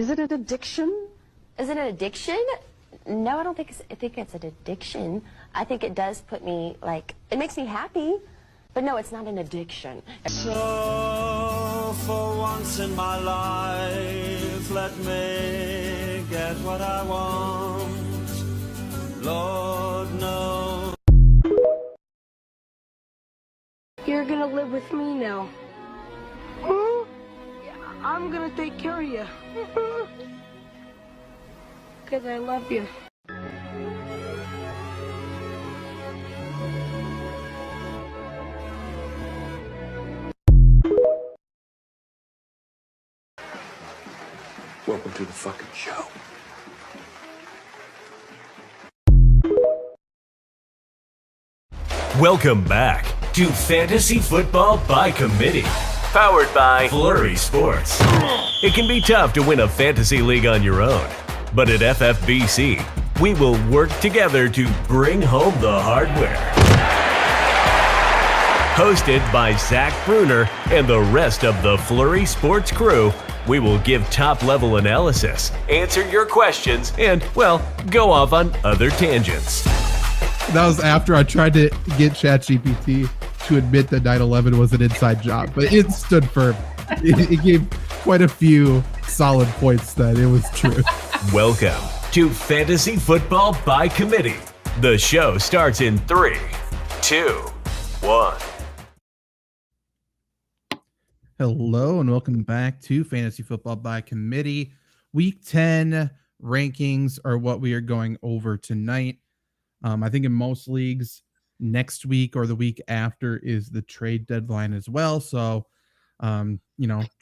Is it an addiction? Is it an addiction? No, I don't think it's an addiction. I think it does put me, it makes me happy. But no, it's not an addiction. So, for once in my life, let me get what I want. Lord knows. You're gonna live with me now. Huh? I'm gonna take care of you. Because I love you. Welcome to the fucking show. Welcome back to Fantasy Football by Committee, powered by Flurry Sports. It can be tough to win a fantasy league on your own, but at FFBC, we will work together to bring home the hardware. Hosted by Zach Bruner and the rest of the Flurry Sports crew, we will give top-level analysis, answer your questions, and, well, go off on other tangents. That was after I tried to get ChatGPT to admit that 9/11 was an inside job, but it stood firm. It gave quite a few solid points that it was true. Welcome to Fantasy Football by Committee. The show starts in 3, 2, 1. Hello and welcome back to Fantasy Football by Committee. Week 10 rankings are what we are going over tonight. I think in most leagues, next week or the week after is the trade deadline as well. So,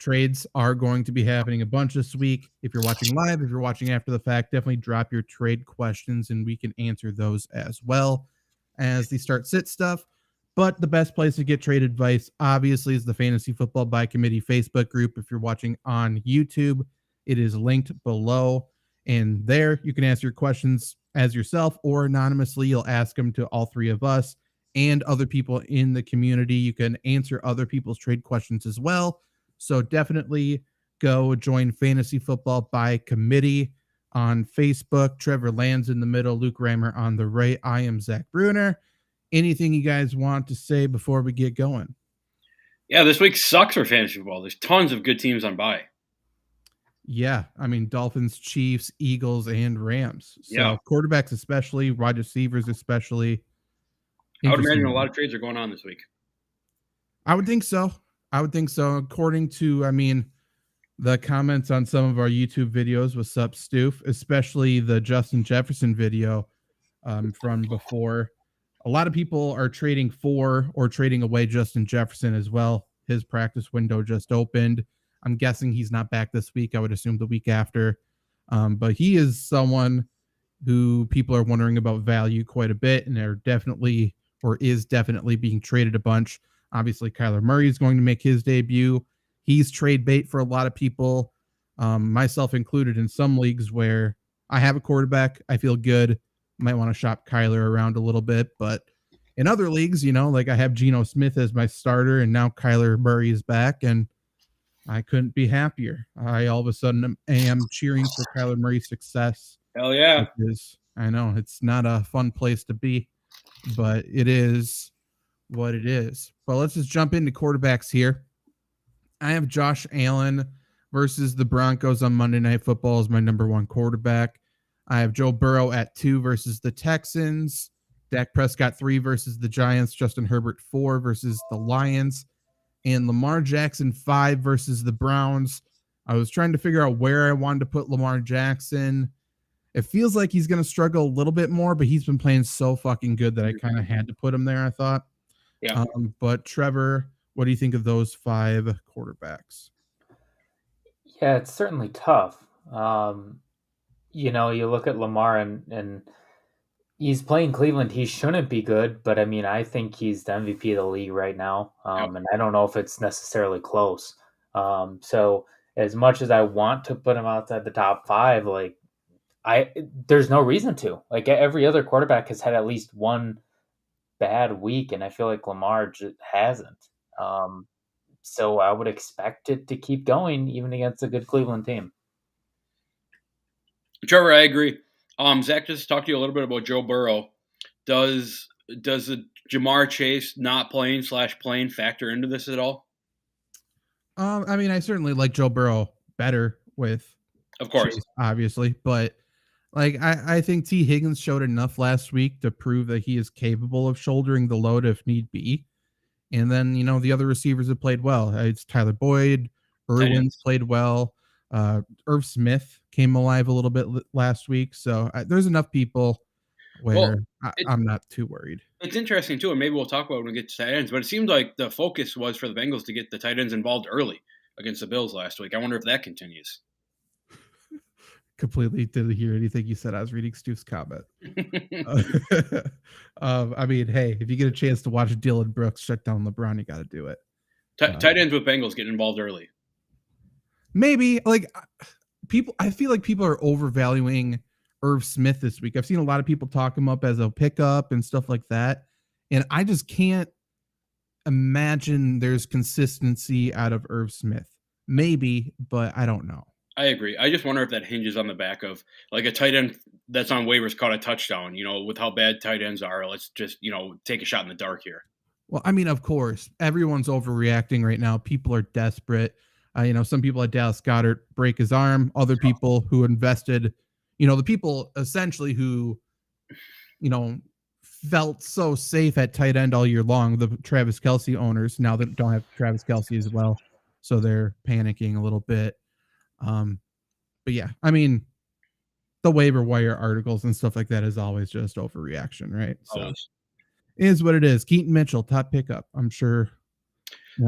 trades are going to be happening a bunch this week. If you're watching live, if you're watching after the fact, definitely drop your trade questions and we can answer those as well as the start sit stuff. But the best place to get trade advice, obviously, is the Fantasy Football by Committee Facebook group. If you're watching on YouTube, it is linked below. And there you can ask your questions as yourself or anonymously. You'll ask them to all three of us and other people in the community. You can answer other people's trade questions as well. So definitely go join Fantasy Football by Committee on Facebook. Trevor Land's in the middle, Luke Rammer on the right. I am Zach Bruner. Anything you guys want to say before we get going? Yeah, this week sucks for fantasy football. There's tons of good teams on bye. Yeah, I mean, Dolphins, Chiefs, Eagles, and Rams. So yeah. Quarterbacks especially, wide receivers especially. I would imagine a lot of trades are going on this week. I would think so. According to, the comments on some of our YouTube videos, what's up, Stoof, especially the Justin Jefferson video from before. A lot of people are trading for or trading away Justin Jefferson as well. His practice window just opened. I'm guessing he's not back this week. I would assume the week after. But he is someone who people are wondering about value quite a bit, and is definitely being traded a bunch. Obviously, Kyler Murray is going to make his debut. He's trade bait for a lot of people, myself included, in some leagues where I have a quarterback. I feel good. Might want to shop Kyler around a little bit, but in other leagues, I have Geno Smith as my starter, and now Kyler Murray is back, and I couldn't be happier. I all of a sudden am cheering for Kyler Murray's success. Hell yeah. I know it's not a fun place to be, but it is what it is. But let's just jump into quarterbacks here. I have Josh Allen versus the Broncos on Monday Night Football as my number one quarterback. I have Joe Burrow at 2 versus the Texans. Dak Prescott 3 versus the Giants. Justin Herbert 4 versus the Lions. And Lamar Jackson 5 versus the Browns. I was trying to figure out where I wanted to put Lamar Jackson. It feels like he's going to struggle a little bit more, but he's been playing so fucking good that I kind of had to put him there, I thought. Yeah. But Trevor, what do you think of those 5 quarterbacks? Yeah, it's certainly tough. You look at Lamar and he's playing Cleveland. He shouldn't be good, but I think he's the MVP of the league right now. And I don't know if it's necessarily close. So as much as I want to put him outside the top 5, there's no reason to. Every other quarterback has had at least one bad week, and I feel like Lamar just hasn't. So I would expect it to keep going even against a good Cleveland team. Trevor, I agree. Zach just talked to you a little bit about Joe Burrow. Does the Jamar Chase not playing / playing factor into this at all? I mean, I certainly like Joe Burrow better with Of course. Chase, obviously, but like I think T. Higgins showed enough last week to prove that he is capable of shouldering the load if need be. And then, the other receivers have played well. It's Tyler Boyd, Irwin's played well. Irv Smith came alive a little bit last week. So there's enough people where I'm not too worried. It's interesting, too, and maybe we'll talk about it when we get to tight ends, but it seemed like the focus was for the Bengals to get the tight ends involved early against the Bills last week. I wonder if that continues. Completely didn't hear anything you said. I was reading Stu's comment. I mean, hey, if you get a chance to watch Dylan Brooks shut down LeBron, you got to do it. Tight ends with Bengals getting involved early. Maybe I feel like people are overvaluing Irv Smith this week. I've seen a lot of people talk him up as a pickup and stuff like that. And I just can't imagine there's consistency out of Irv Smith. Maybe, but I don't know. I agree. I just wonder if that hinges on the back of like a tight end that's on waivers caught a touchdown, with how bad tight ends are. Let's just, take a shot in the dark here. Well, I mean, of course, everyone's overreacting right now. People are desperate. Some people at Dallas Goedert break his arm. Other people who invested, the people essentially who, felt so safe at tight end all year long, the Travis Kelce owners, now that don't have Travis Kelce as well. So they're panicking a little bit. But yeah, I mean, the waiver wire articles and stuff like that is always just overreaction, right? So it is what it is. Keaton Mitchell, top pickup. I'm sure.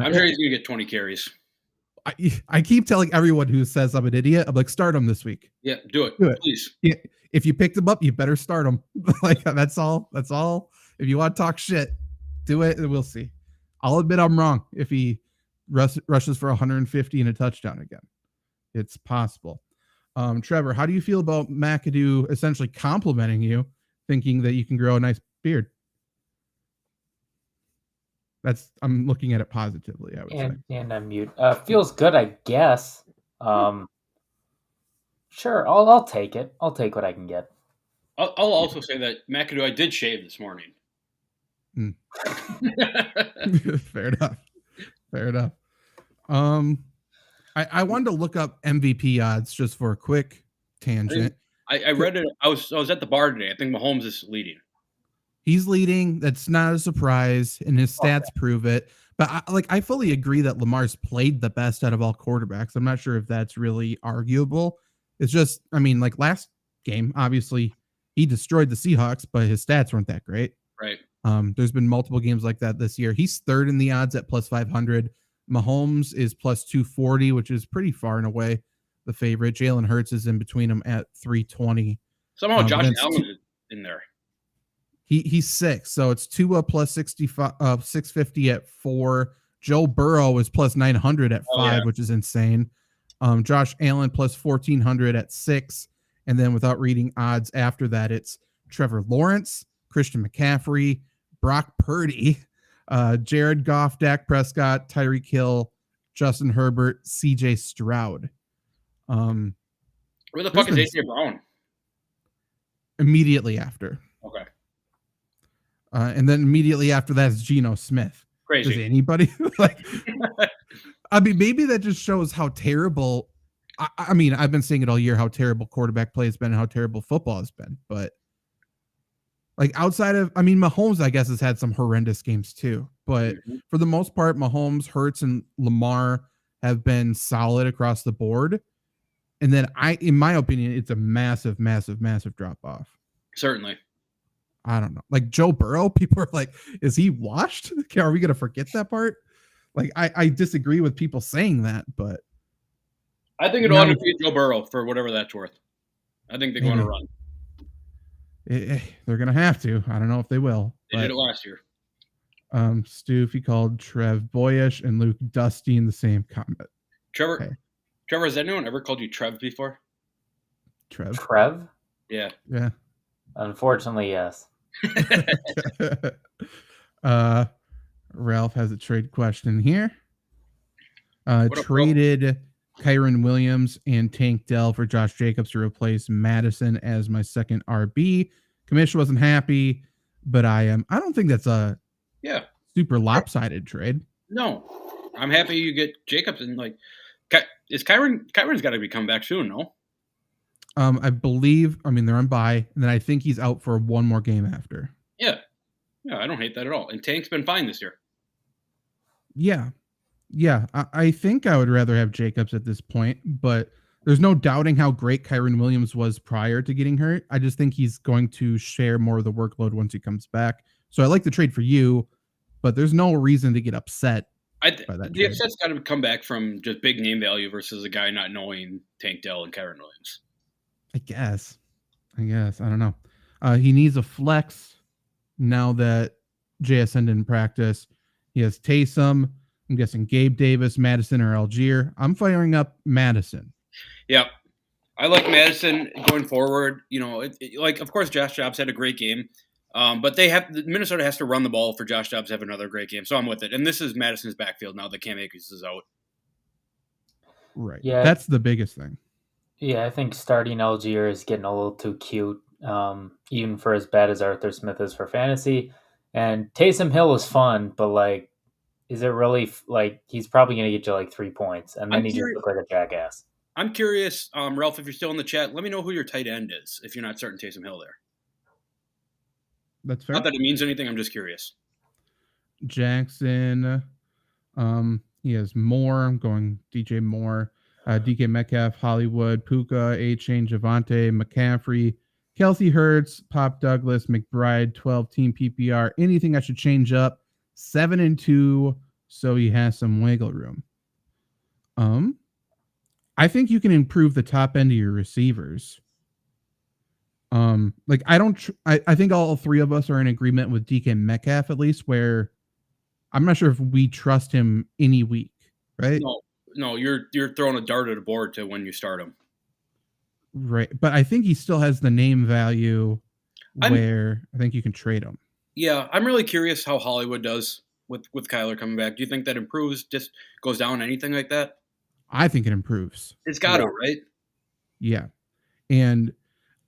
I'm sure he's going to get 20 carries. I keep telling everyone who says I'm an idiot, I'm like, start him this week. Yeah, do it. Please. Yeah, if you picked him up, you better start him. Like, that's all. If you want to talk shit, do it, and we'll see. I'll admit I'm wrong if he rushes for 150 and a touchdown again. It's possible. Trevor, how do you feel about McAdoo essentially complimenting you, thinking that you can grow a nice beard? I'm looking at it positively, I would say. And I'm mute. Feels good, I guess. Sure, I'll take it. I'll take what I can get. I'll also say that McAdoo, I did shave this morning. Fair enough. I wanted to look up MVP odds just for a quick tangent. I read it. I was at the bar today. I think Mahomes is leading. He's leading. That's not a surprise, and his stats prove it. But I fully agree that Lamar's played the best out of all quarterbacks. I'm not sure if that's really arguable. It's just, I mean, like last game, obviously he destroyed the Seahawks, but his stats weren't that great. Right. There's been multiple games like that this year. He's third in the odds at plus 500. Mahomes is plus 240, which is pretty far and away the favorite. Jalen Hurts is in between them at 320. Somehow Josh Allen is in there. He's 6, so it's Tua plus 650 at 4. Joe Burrow is plus 900 at 5, which is insane. Josh Allen plus 1400 at 6, and then without reading odds after that, it's Trevor Lawrence, Christian McCaffrey, Brock Purdy, Jared Goff, Dak Prescott, Tyreek Hill, Justin Herbert, CJ Stroud. Where the fuck is AJ Brown? Immediately after. Okay. And then immediately after that is Geno Smith. Crazy. Does anybody I mean, maybe that just shows how terrible. I mean, I've been saying it all year how terrible quarterback play has been and how terrible football has been. But like outside of, I mean, Mahomes, I guess, has had some horrendous games too. But for the most part, Mahomes, Hurts, and Lamar have been solid across the board. And then in my opinion, it's a massive, massive, massive drop off. Certainly. I don't know. Like Joe Burrow, people are like, is he washed? Are we going to forget that part? Like, I disagree with people saying that, but I think it'll be Joe Burrow for whatever that's worth. I think they're going to run. They're going to have to. I don't know if they will. They did it last year. Stu, he called Trev boyish and Luke dusty in the same comment. Trevor, has anyone ever called you Trev before? Trev? Yeah. Yeah. Unfortunately, yes. Ralph has a trade question here. Traded Kyron Williams and Tank Dell for Josh Jacobs to replace Madison as my second RB. Commish wasn't happy, but I am. I don't think that's a super lopsided trade. No, I'm happy you get Jacobs and like. Is Kyron's got to be coming back soon? No. I believe. I mean, they're on bye, and then I think he's out for one more game after. Yeah, I don't hate that at all. And Tank's been fine this year. Yeah. I think I would rather have Jacobs at this point, but there's no doubting how great Kyron Williams was prior to getting hurt. I just think he's going to share more of the workload once he comes back. So I like the trade for you, but there's no reason to get upset. The upset's got to come back from just big name value versus a guy not knowing Tank Dell and Kyron Williams. I guess. I don't know. He needs a flex now that JSN didn't practice. He has Taysom. I'm guessing Gabe Davis, Madison, or Algier. I'm firing up Madison. Yeah. I like Madison going forward. You know, of course, Josh Jacobs had a great game. But Minnesota has to run the ball for Josh Jacobs to have another great game. So I'm with it. And this is Madison's backfield now that Cam Akers is out. Right. Yeah. That's the biggest thing. Yeah, I think starting Algier is getting a little too cute, even for as bad as Arthur Smith is for fantasy. And Taysom Hill is fun, but like, is it really like he's probably going to get you like 3 points, and then he just look like a jackass. I'm curious, Ralph, if you're still in the chat, let me know who your tight end is if you're not starting Taysom Hill there. That's fair. Not that it means anything. I'm just curious. Jackson, he has Moore. I'm going DJ Moore. DK Metcalf, Hollywood, Puka, A-Chain, Javante, McCaffrey, Kelsey Hurts, Pop Douglas, McBride, 12-team PPR. Anything I should change up? 7-2, so he has some wiggle room. I think you can improve the top end of your receivers. Like I think all three of us are in agreement with DK Metcalf, at least, where I'm not sure if we trust him any week, right? No, you're throwing a dart at a board to when you start him. Right. But I think he still has the name value where I think you can trade him. Yeah, I'm really curious how Hollywood does with Kyler coming back. Do you think that improves, just goes down, anything like that? I think it improves. It's got to, right? Yeah. And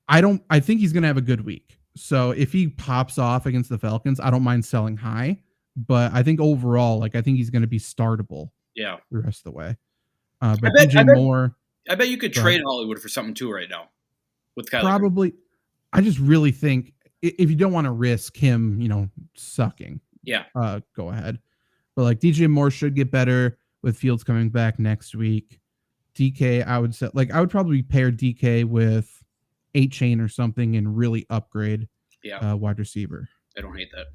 I think he's going to have a good week. So if he pops off against the Falcons, I don't mind selling high. But I think overall, like, I think he's going to be startable. Yeah. The rest of the way. But DJ Moore. I bet you could trade Hollywood for something too right now with Kyler. Probably. I just really think if you don't want to risk him, sucking. Yeah. Go ahead. But like DJ Moore should get better with Fields coming back next week. DK, I would say, like, I would probably pair DK with A-Chain or something and really upgrade wide receiver. I don't hate that.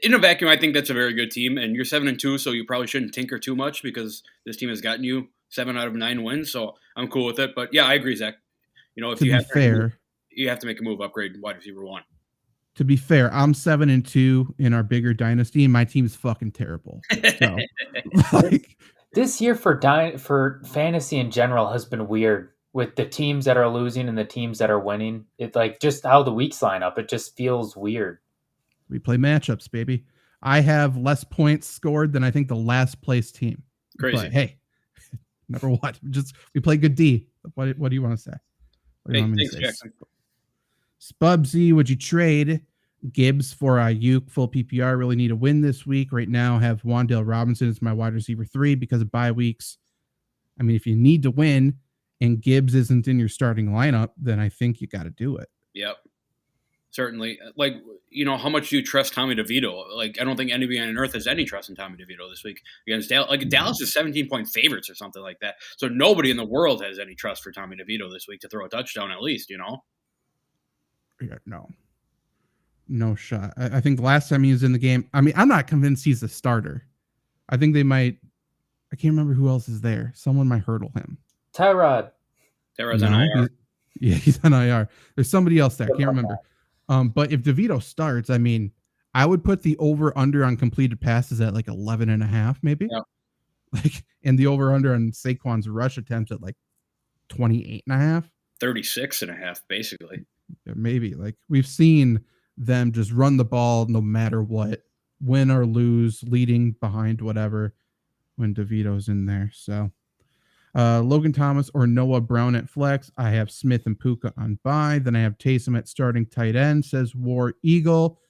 In a vacuum, I think that's a very good team, and you're 7-2, so you probably shouldn't tinker too much because this team has gotten you 7 out of 9 wins. So I'm cool with it. But yeah, I agree, Zach. If you have to make a move, upgrade wide receiver 1. To be fair, I'm 7-2 in our bigger dynasty, and my team's fucking terrible. So, this year for fantasy in general has been weird with the teams that are losing and the teams that are winning. It's like just how the weeks line up. It just feels weird. We play matchups, baby. I have less points scored than I think the last place team. Crazy. But hey, number what? We play good D. What do you want to say? What do you want me to say? Jackson. Spubsy, would you trade Gibbs for Ayuk full PPR? Really need a win this week. Right now, have Wan'Dale Robinson as my wide receiver 3 because of bye weeks. I mean, if you need to win and Gibbs isn't in your starting lineup, then I think you got to do it. Yep. Certainly. Like, how much do you trust Tommy DeVito? Like, I don't think anybody on earth has any trust in Tommy DeVito this week against Dallas. Like, Dallas is 17-point favorites or something like that. So nobody in the world has any trust for Tommy DeVito this week to throw a touchdown at least, Yeah, no shot. I think the last time he was in the game, I mean, I'm not convinced he's a starter. I think they might. I can't remember who else is there. Someone might hurdle him. Tyrod's on IR. He's on IR. There's somebody else there. I can't remember. But if DeVito starts, I mean, I would put the over-under on completed passes at like 11.5, maybe. Yeah. And the over-under on Saquon's rush attempts at like 28.5. 36.5, basically. Yeah, maybe. Like, we've seen them just run the ball no matter what, win or lose, leading behind whatever, when DeVito's in there. So Logan Thomas or Noah Brown at flex. I have Smith and Puka on bye. Then I have Taysom at starting tight end, says War Eagle.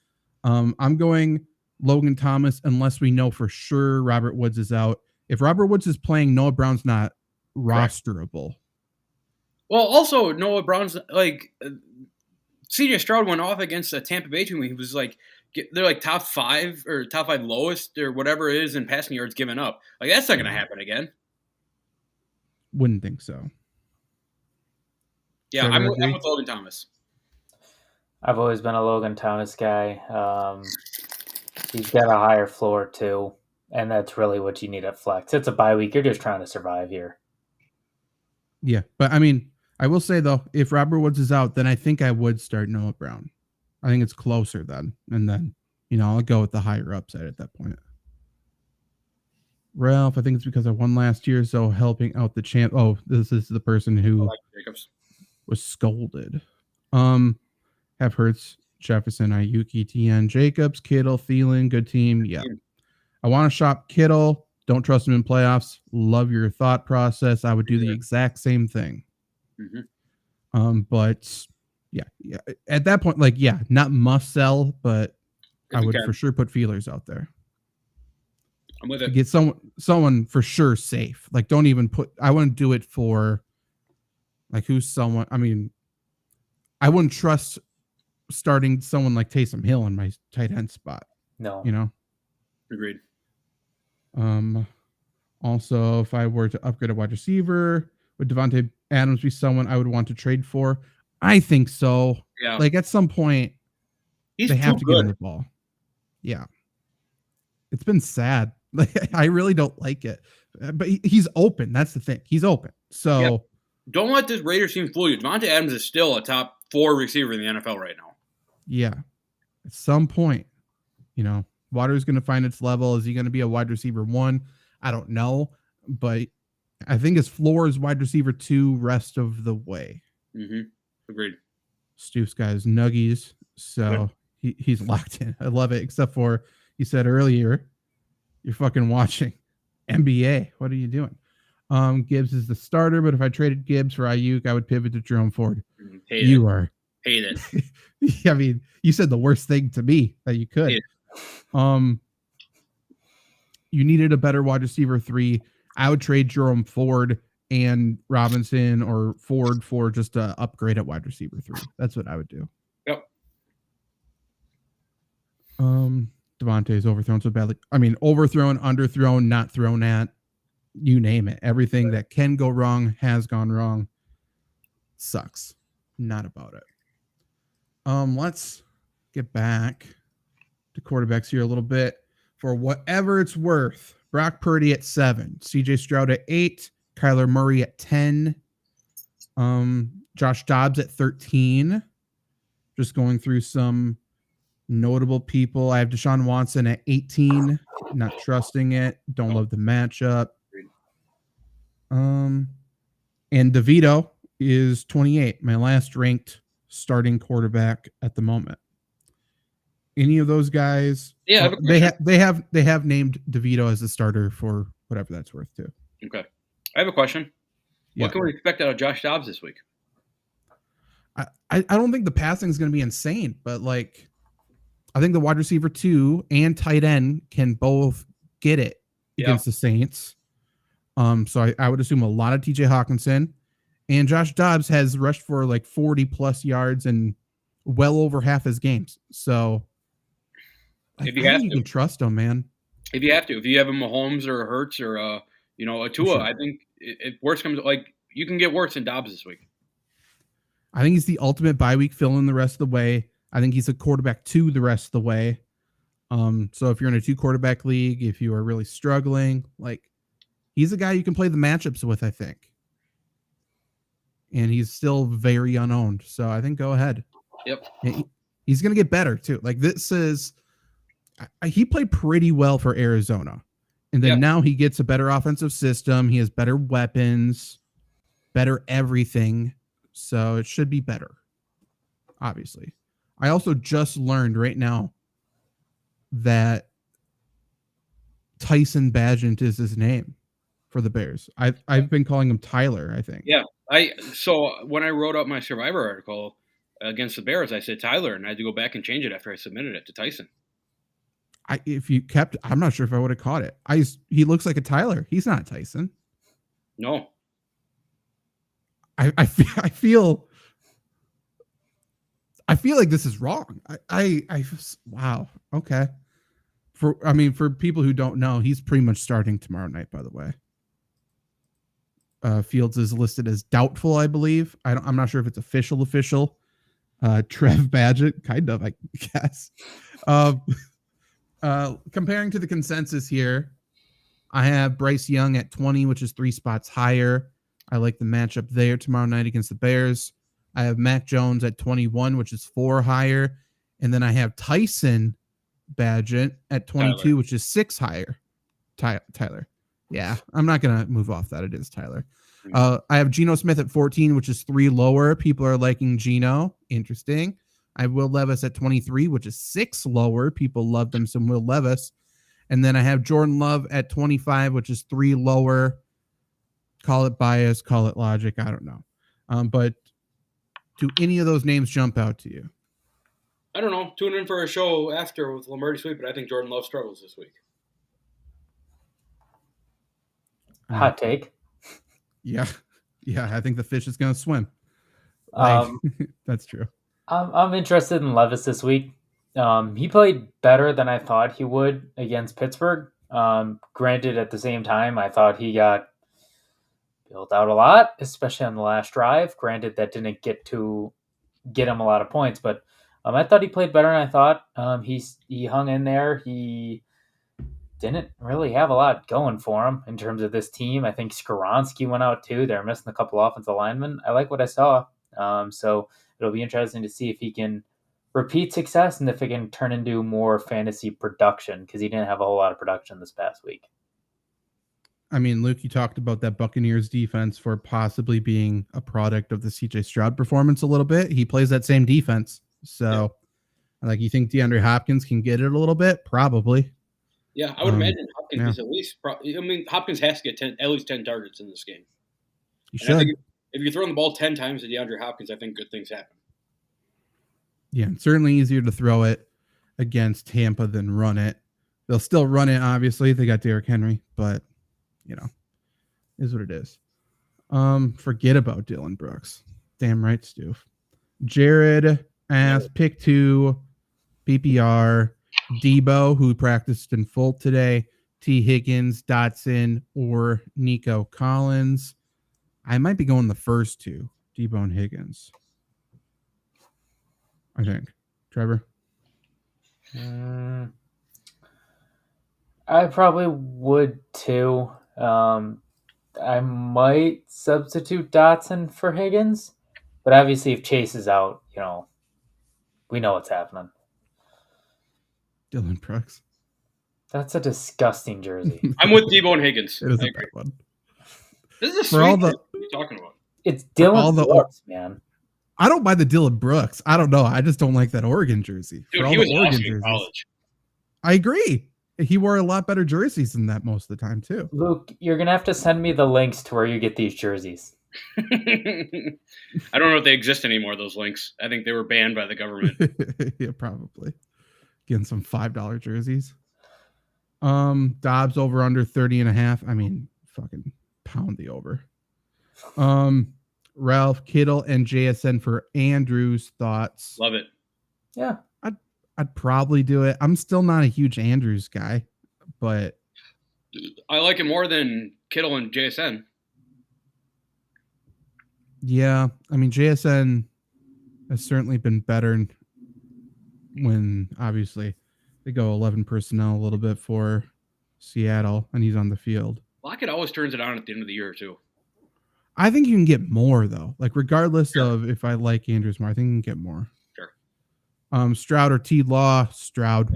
I'm going Logan Thomas unless we know for sure Robert Woods is out. If Robert Woods is playing, Noah Brown's not rosterable. Well, also Noah Brown's like CJ Stroud went off against a Tampa Bay team. He was like, they're like top 5 or top 5 lowest or whatever it is in passing yards given up. Like that's not going to happen again. Wouldn't think so. Yeah, I'm with Logan Thomas. I've always been a Logan Thomas guy. He's got a higher floor too, and that's really what you need at flex. It's a bye week. You're just trying to survive here. Yeah, but I mean, I will say though, if Robert Woods is out, then I think I would start Noah Brown. I think it's closer then, and then I'll go with the higher upside at that point. Ralph, I think it's because I won last year, so helping out the champ. Oh, this is the person who was scolded. Have Hurts, Jefferson, Ayuki, TN, Jacobs, Kittle, Thielen, good team. Yeah. I want to shop Kittle. Don't trust him in playoffs. Love your thought process. I would do the exact same thing. But yeah. At that point, like, yeah, not must sell, but I would for sure put feelers out there. I'm with it. Get someone for sure safe. Like, don't even I wouldn't do it for like who's someone. I mean, I wouldn't trust starting someone like Taysom Hill in my tight end spot. No. Agreed. Also, if I were to upgrade a wide receiver, would Devontae Adams be someone I would want to trade for? I think so. Yeah. Like at some point, they have to get him the ball. Yeah. It's been sad. Like I really don't like it, but he's open. That's the thing. He's open. So don't let this Raiders team fool you. Devontae Adams is still a top 4 receiver in the NFL right now. Yeah. At some point, Water's going to find its level. Is he going to be a wide receiver 1? I don't know, but I think his floor is wide receiver 2 rest of the way. Agreed. Stu's got his nuggies, so he's locked in. I love it, except for you said earlier, you're fucking watching NBA. What are you doing? Gibbs is the starter, but if I traded Gibbs for Ayuk, I would pivot to Jerome Ford. Hate it. I mean, you said the worst thing to me that you could. You needed a better wide receiver 3. I would trade Jerome Ford and Robinson or Ford for just a upgrade at wide receiver 3. That's what I would do. Yep. Devontae's overthrown so badly. I mean, overthrown, underthrown, not thrown at. You name it. Everything that can go wrong has gone wrong. Sucks. Not about it. Let's get back to quarterbacks here a little bit. For whatever it's worth, Brock Purdy at 7, CJ Stroud at 8, Kyler Murray at 10, Josh Dobbs at 13. Just going through some notable people. I have Deshaun Watson at 18. Not trusting it. Don't love the matchup. And DeVito is 28. My last ranked starting quarterback at the moment. Any of those guys? Yeah, they have named DeVito as the starter for whatever that's worth too. Okay, I have a question. Yeah. What can we expect out of Josh Dobbs this week? I don't think the passing is going to be insane, but like I think the wide receiver 2 and tight end can both get it against the Saints. So I would assume a lot of TJ Hawkinson, and Josh Dobbs has rushed for like 40 plus yards and well over half his games. So if you have you can trust him, man. If you have to, if you have a Mahomes or a Hurts or a Tua, sure. I think if worse comes, like you can get worse than Dobbs this week. I think he's the ultimate bye week fill in the rest of the way. I think he's a quarterback 2 the rest of the way. So if you're in a 2 quarterback league, if you are really struggling, like he's a guy you can play the matchups with, I think. And he's still very unowned. So I think go ahead. Yep. He's going to get better too. Like he played pretty well for Arizona. And then now he gets a better offensive system. He has better weapons, better everything. So it should be better. Obviously. I also just learned right now that Tyson Bagent is his name for the Bears. I've been calling him Tyler, I think. Yeah. So when I wrote up my Survivor article against the Bears, I said Tyler, and I had to go back and change it after I submitted it to Tyson. I'm not sure if I would have caught it. He looks like a Tyler. He's not Tyson. No. I feel like this is wrong. Wow. Okay. For people who don't know, he's pretty much starting tomorrow night, by the way. Fields is listed as doubtful, I believe. I'm not sure if it's official. Trev Badgett, kind of, I guess. Comparing to the consensus here, I have Bryce Young at 20, which is 3 spots higher. I like the matchup there tomorrow night against the Bears. I have Mac Jones at 21, which is 4 higher. And then I have Tyson Badgett at 22, Tyler, which is 6 higher. Tyler. Yeah, I'm not going to move off that. It is Tyler. I have Geno Smith at 14, which is 3 lower. People are liking Geno. Interesting. I have Will Levis at 23, which is 6 lower. People love them some Will Levis. And then I have Jordan Love at 25, which is 3 lower. Call it bias, call it logic. I don't know. But do any of those names jump out to you? I don't know. Tune in for a show after with Lombardi Sweep, but I think Jordan Love struggles this week. Hot take. Yeah. I think the fish is going to swim. That's true. I'm interested in Levis this week. He played better than I thought he would against Pittsburgh. Granted, at the same time, I thought he got built out a lot, especially on the last drive. Granted, that didn't get him a lot of points, but I thought he played better than I thought. He hung in there. He didn't really have a lot going for him in terms of this team. I think Skoronski went out too. They're missing a couple offensive linemen. I like what I saw. So it'll be interesting to see if he can repeat success and if it can turn into more fantasy production, because he didn't have a whole lot of production this past week. I mean, Luke, you talked about that Buccaneers defense for possibly being a product of the CJ Stroud performance a little bit. He plays that same defense. So, like, you think DeAndre Hopkins can get it a little bit? Probably. Yeah, I would imagine Hopkins is at least Hopkins has to get at least 10 targets in this game. You should. I think if you're throwing the ball 10 times to DeAndre Hopkins, I think good things happen. Yeah, it's certainly easier to throw it against Tampa than run it. They'll still run it, obviously. They got Derrick Henry, but, is what it is. Forget about Dylan Brooks. Damn right, Stu. Jared asked, pick 2, PPR, Debo, who practiced in full today, T. Higgins, Dotson, or Nico Collins. I might be going the first 2, Debo and Higgins. I think. Trevor? I probably would too. I might substitute Dotson for Higgins, but obviously if Chase is out, we know what's happening. Dylan Brooks. That's a disgusting jersey. I'm with Debo and Higgins. It is a bad one. This is a sweet jersey. What are you talking about? It's Dylan Brooks, man. I don't buy the Dylan Brooks. I don't know. I just don't like that Oregon jersey. Dude, he was awesome in college. I agree. He wore a lot better jerseys than that most of the time, too. Luke, you're going to have to send me the links to where you get these jerseys. I don't know if they exist anymore, those links. I think they were banned by the government. Yeah, probably. Getting some $5 jerseys. Dobbs over under 30.5. I mean, fucking pound the over. Ralph, Kittle, and JSN for Andrews. Thoughts? Love it. Yeah. I'd probably do it. I'm still not a huge Andrews guy, but I like it more than Kittle and JSN. Yeah, I mean, JSN has certainly been better when, obviously, they go 11 personnel a little bit for Seattle, and he's on the field. Lockett always turns it on at the end of the year, too. I think you can get more, though. Like, regardless of if I like Andrews more, I think you can get more. Sure. Stroud or T-Law? Stroud.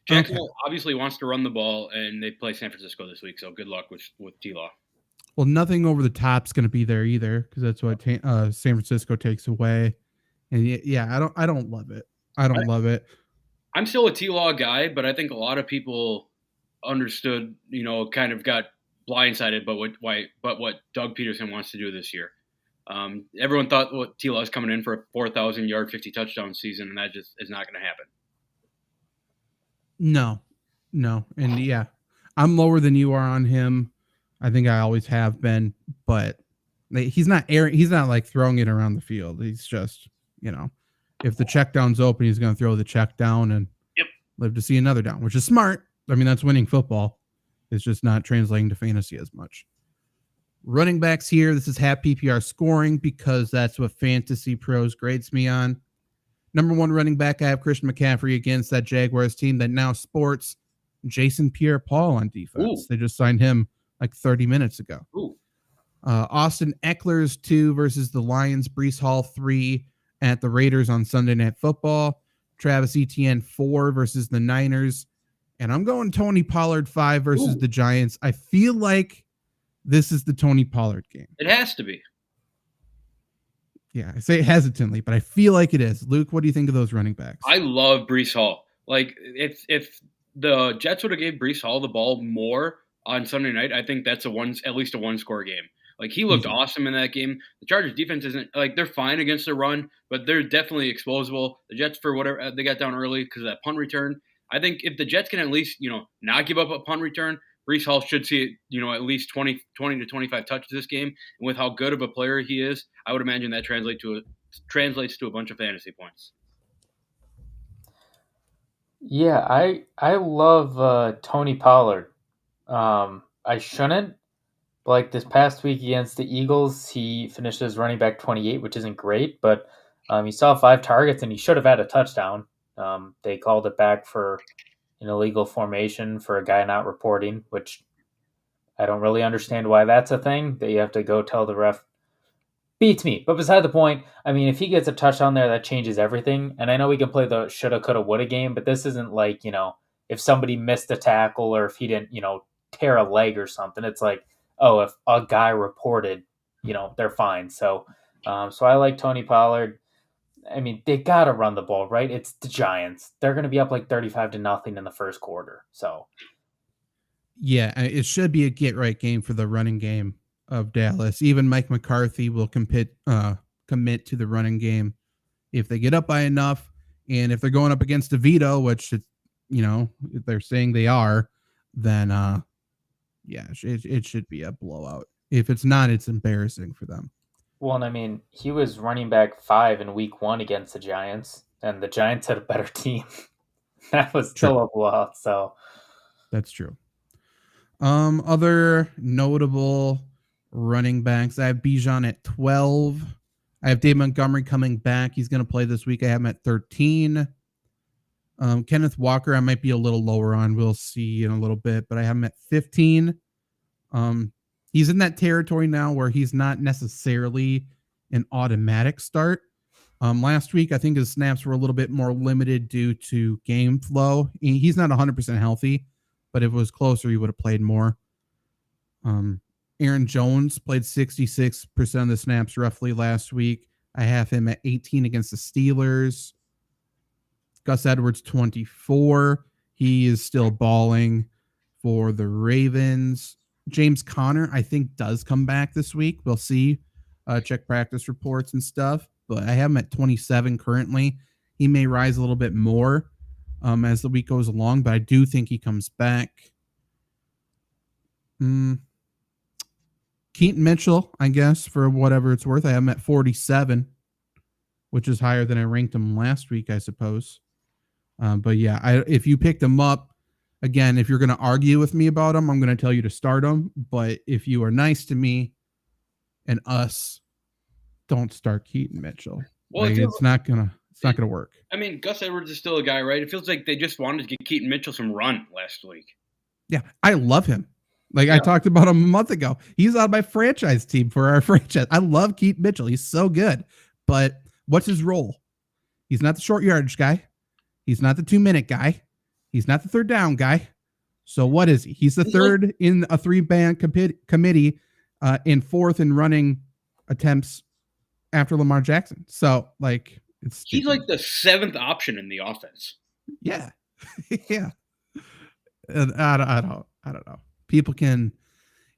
Jacksonville obviously wants to run the ball, and they play San Francisco this week, so good luck with T-Law. Well, nothing over the top's going to be there either, because that's what San Francisco takes away. And yeah, I don't love it. I don't love it. I'm still a T-Law guy, but I think a lot of people understood, kind of got blindsided by what Doug Peterson wants to do this year. Everyone thought Tila was coming in for a 4,000 yard, 50 touchdown season, and that just is not going to happen. No. And yeah, I'm lower than you are on him. I think I always have been, but he's not like throwing it around the field. He's just, if the check down's open, he's going to throw the check down and live to see another down, which is smart. I mean, that's winning football. It's just not translating to fantasy as much. Running backs here. This is half PPR scoring because that's what Fantasy Pros grades me on. Number 1 running back, I have Christian McCaffrey against that Jaguars team that now sports Jason Pierre-Paul on defense. Ooh. They just signed him like 30 minutes ago. Austin Eckler's 2 versus the Lions. Breece Hall 3 at the Raiders on Sunday Night Football. Travis Etienne 4 versus the Niners. And I'm going Tony Pollard 5 versus the Giants. I feel like this is the Tony Pollard game. It has to be. Yeah, I say it hesitantly, but I feel like it is. Luke, what do you think of those running backs? I love Breece Hall. Like, if the Jets would have gave Breece Hall the ball more on Sunday night, I think that's at least a one-score game. Like, he looked awesome in that game. The Chargers defense isn't – like, they're fine against the run, but they're definitely explosible. The Jets, for whatever – they got down early because of that punt return. I think if the Jets can at least, not give up a punt return, Breece Hall should see, at least 20 to 25 touches this game. And with how good of a player he is, I would imagine that translates to a bunch of fantasy points. Yeah, I love Tony Pollard. I shouldn't. But like this past week against the Eagles, he finished as running back 28, which isn't great, but he saw 5 targets and he should have had a touchdown. They called it back for an illegal formation for a guy not reporting, which I don't really understand why that's a thing, that you have to go tell the ref. Beats me. But beside the point, I mean, if he gets a touchdown there, that changes everything. And I know we can play the shoulda, coulda, woulda game, but this isn't like, if somebody missed a tackle or if he didn't, tear a leg or something. It's like, oh, if a guy reported, they're fine. So I like Tony Pollard. I mean, they got to run the ball, right? It's the Giants. They're going to be up like 35-0 in the first quarter. So, yeah, it should be a get-right game for the running game of Dallas. Even Mike McCarthy will commit to the running game if they get up by enough. And if they're going up against DeVito, which, if they're saying they are, then it should be a blowout. If it's not, it's embarrassing for them. Well, and I mean, he was running back 5 in week 1 against the Giants, and the Giants had a better team. That was still a blowout, so. That's true. Other notable running backs, I have Bijan at 12. I have Dave Montgomery coming back. He's going to play this week. I have him at 13. Kenneth Walker, I might be a little lower on. We'll see in a little bit, but I have him at 15. He's in that territory now where he's not necessarily an automatic start. Last week, I think his snaps were a little bit more limited due to game flow. He's not 100% healthy, but if it was closer, he would have played more. Aaron Jones played 66% of the snaps roughly last week. I have him at 18 against the Steelers. Gus Edwards, 24. He is still balling for the Ravens. James Conner, I think, does come back this week. We'll see. Check practice reports and stuff. But I have him at 27 currently. He may rise a little bit more as the week goes along, but I do think he comes back. Keaton Mitchell, I guess, for whatever it's worth. I have him at 47, which is higher than I ranked him last week, I suppose. But yeah, if you picked him up, again, if you're going to argue with me about him, I'm going to tell you to start him. But if you are nice to me and us, don't start Keaton Mitchell. Well, it's not gonna work. I mean, Gus Edwards is still a guy, right? It feels like they just wanted to get Keaton Mitchell some run last week. Yeah, I love him. I talked about him a month ago. He's on my franchise team for our franchise. I love Keaton Mitchell. He's so good. But what's his role? He's not the short yardage guy. He's not the 2-minute guy. He's not the third down guy. So what is he? He's the third in a 3-man committee, in 4th in running attempts after Lamar Jackson. So he's like the 7th option in the offense. Yeah. Yeah. I don't know. People can.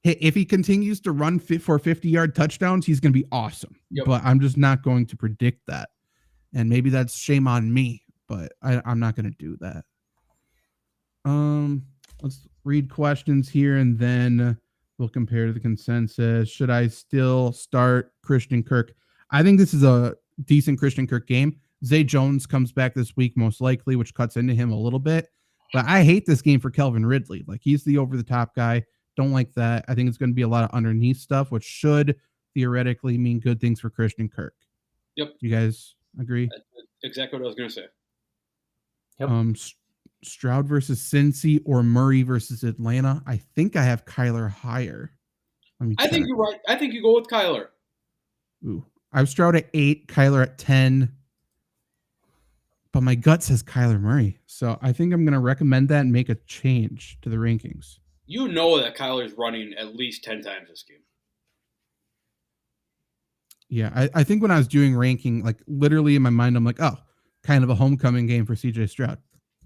If he continues to run for 50-yard touchdowns, he's going to be awesome. Yep. But I'm just not going to predict that. And maybe that's shame on me, but I'm not going to do that. Let's read questions here, and then we'll compare to the consensus. Should I still start Christian Kirk? I think this is a decent Christian Kirk game. Zay Jones comes back this week, most likely, which cuts into him a little bit. But I hate this game for Kelvin Ridley. Like, he's the over-the-top guy. Don't like that. I think it's going to be a lot of underneath stuff, which should theoretically mean good things for Christian Kirk. Yep. You guys agree? That's exactly what I was going to say. Yep. Stroud versus Cincy or Murray versus Atlanta. I think I have Kyler higher. I think you're right. I think you go with Kyler. Ooh, I have Stroud at 8, Kyler at 10. But my gut says Kyler Murray. So I think I'm going to recommend that and make a change to the rankings. You know that Kyler's running at least 10 times this game. Yeah, I think when I was doing ranking, like literally in my mind, I'm like, oh, kind of a homecoming game for CJ Stroud.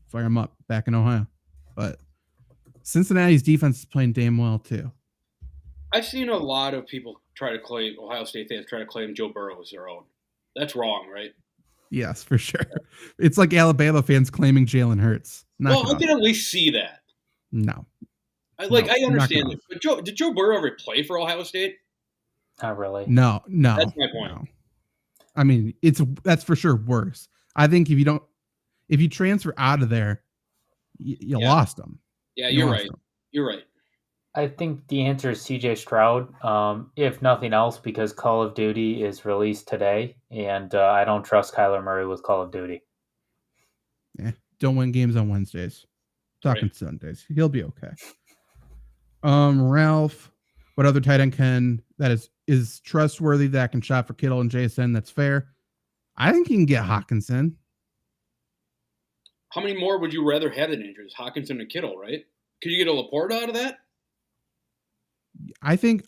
Fire him up back in Ohio. But Cincinnati's defense is playing damn well too. I've seen a lot of people try to claim, Ohio State fans try to claim Joe Burrow as their own. That's wrong, right? Yes, for sure. It's like Alabama fans claiming Jalen Hurts. Well, I can at least see that. No. I understand it. But did Joe Burrow ever play for Ohio State? Not really. No. That's my point. No. I mean, that's for sure worse. I think if you transfer out of there, you lost them. Yeah, you're right. You're right. I think the answer is CJ Stroud, if nothing else, because Call of Duty is released today, and I don't trust Kyler Murray with Call of Duty. Yeah, don't win games on Wednesdays. Talking Sundays. He'll be okay. Ralph, what other tight end that is trustworthy that can shop for Kittle and JSN? That's fair. I think you can get Hawkinson. How many more would you rather have than Andrews? Hawkinson and Kittle, right? Could you get a Laporta out of that? I think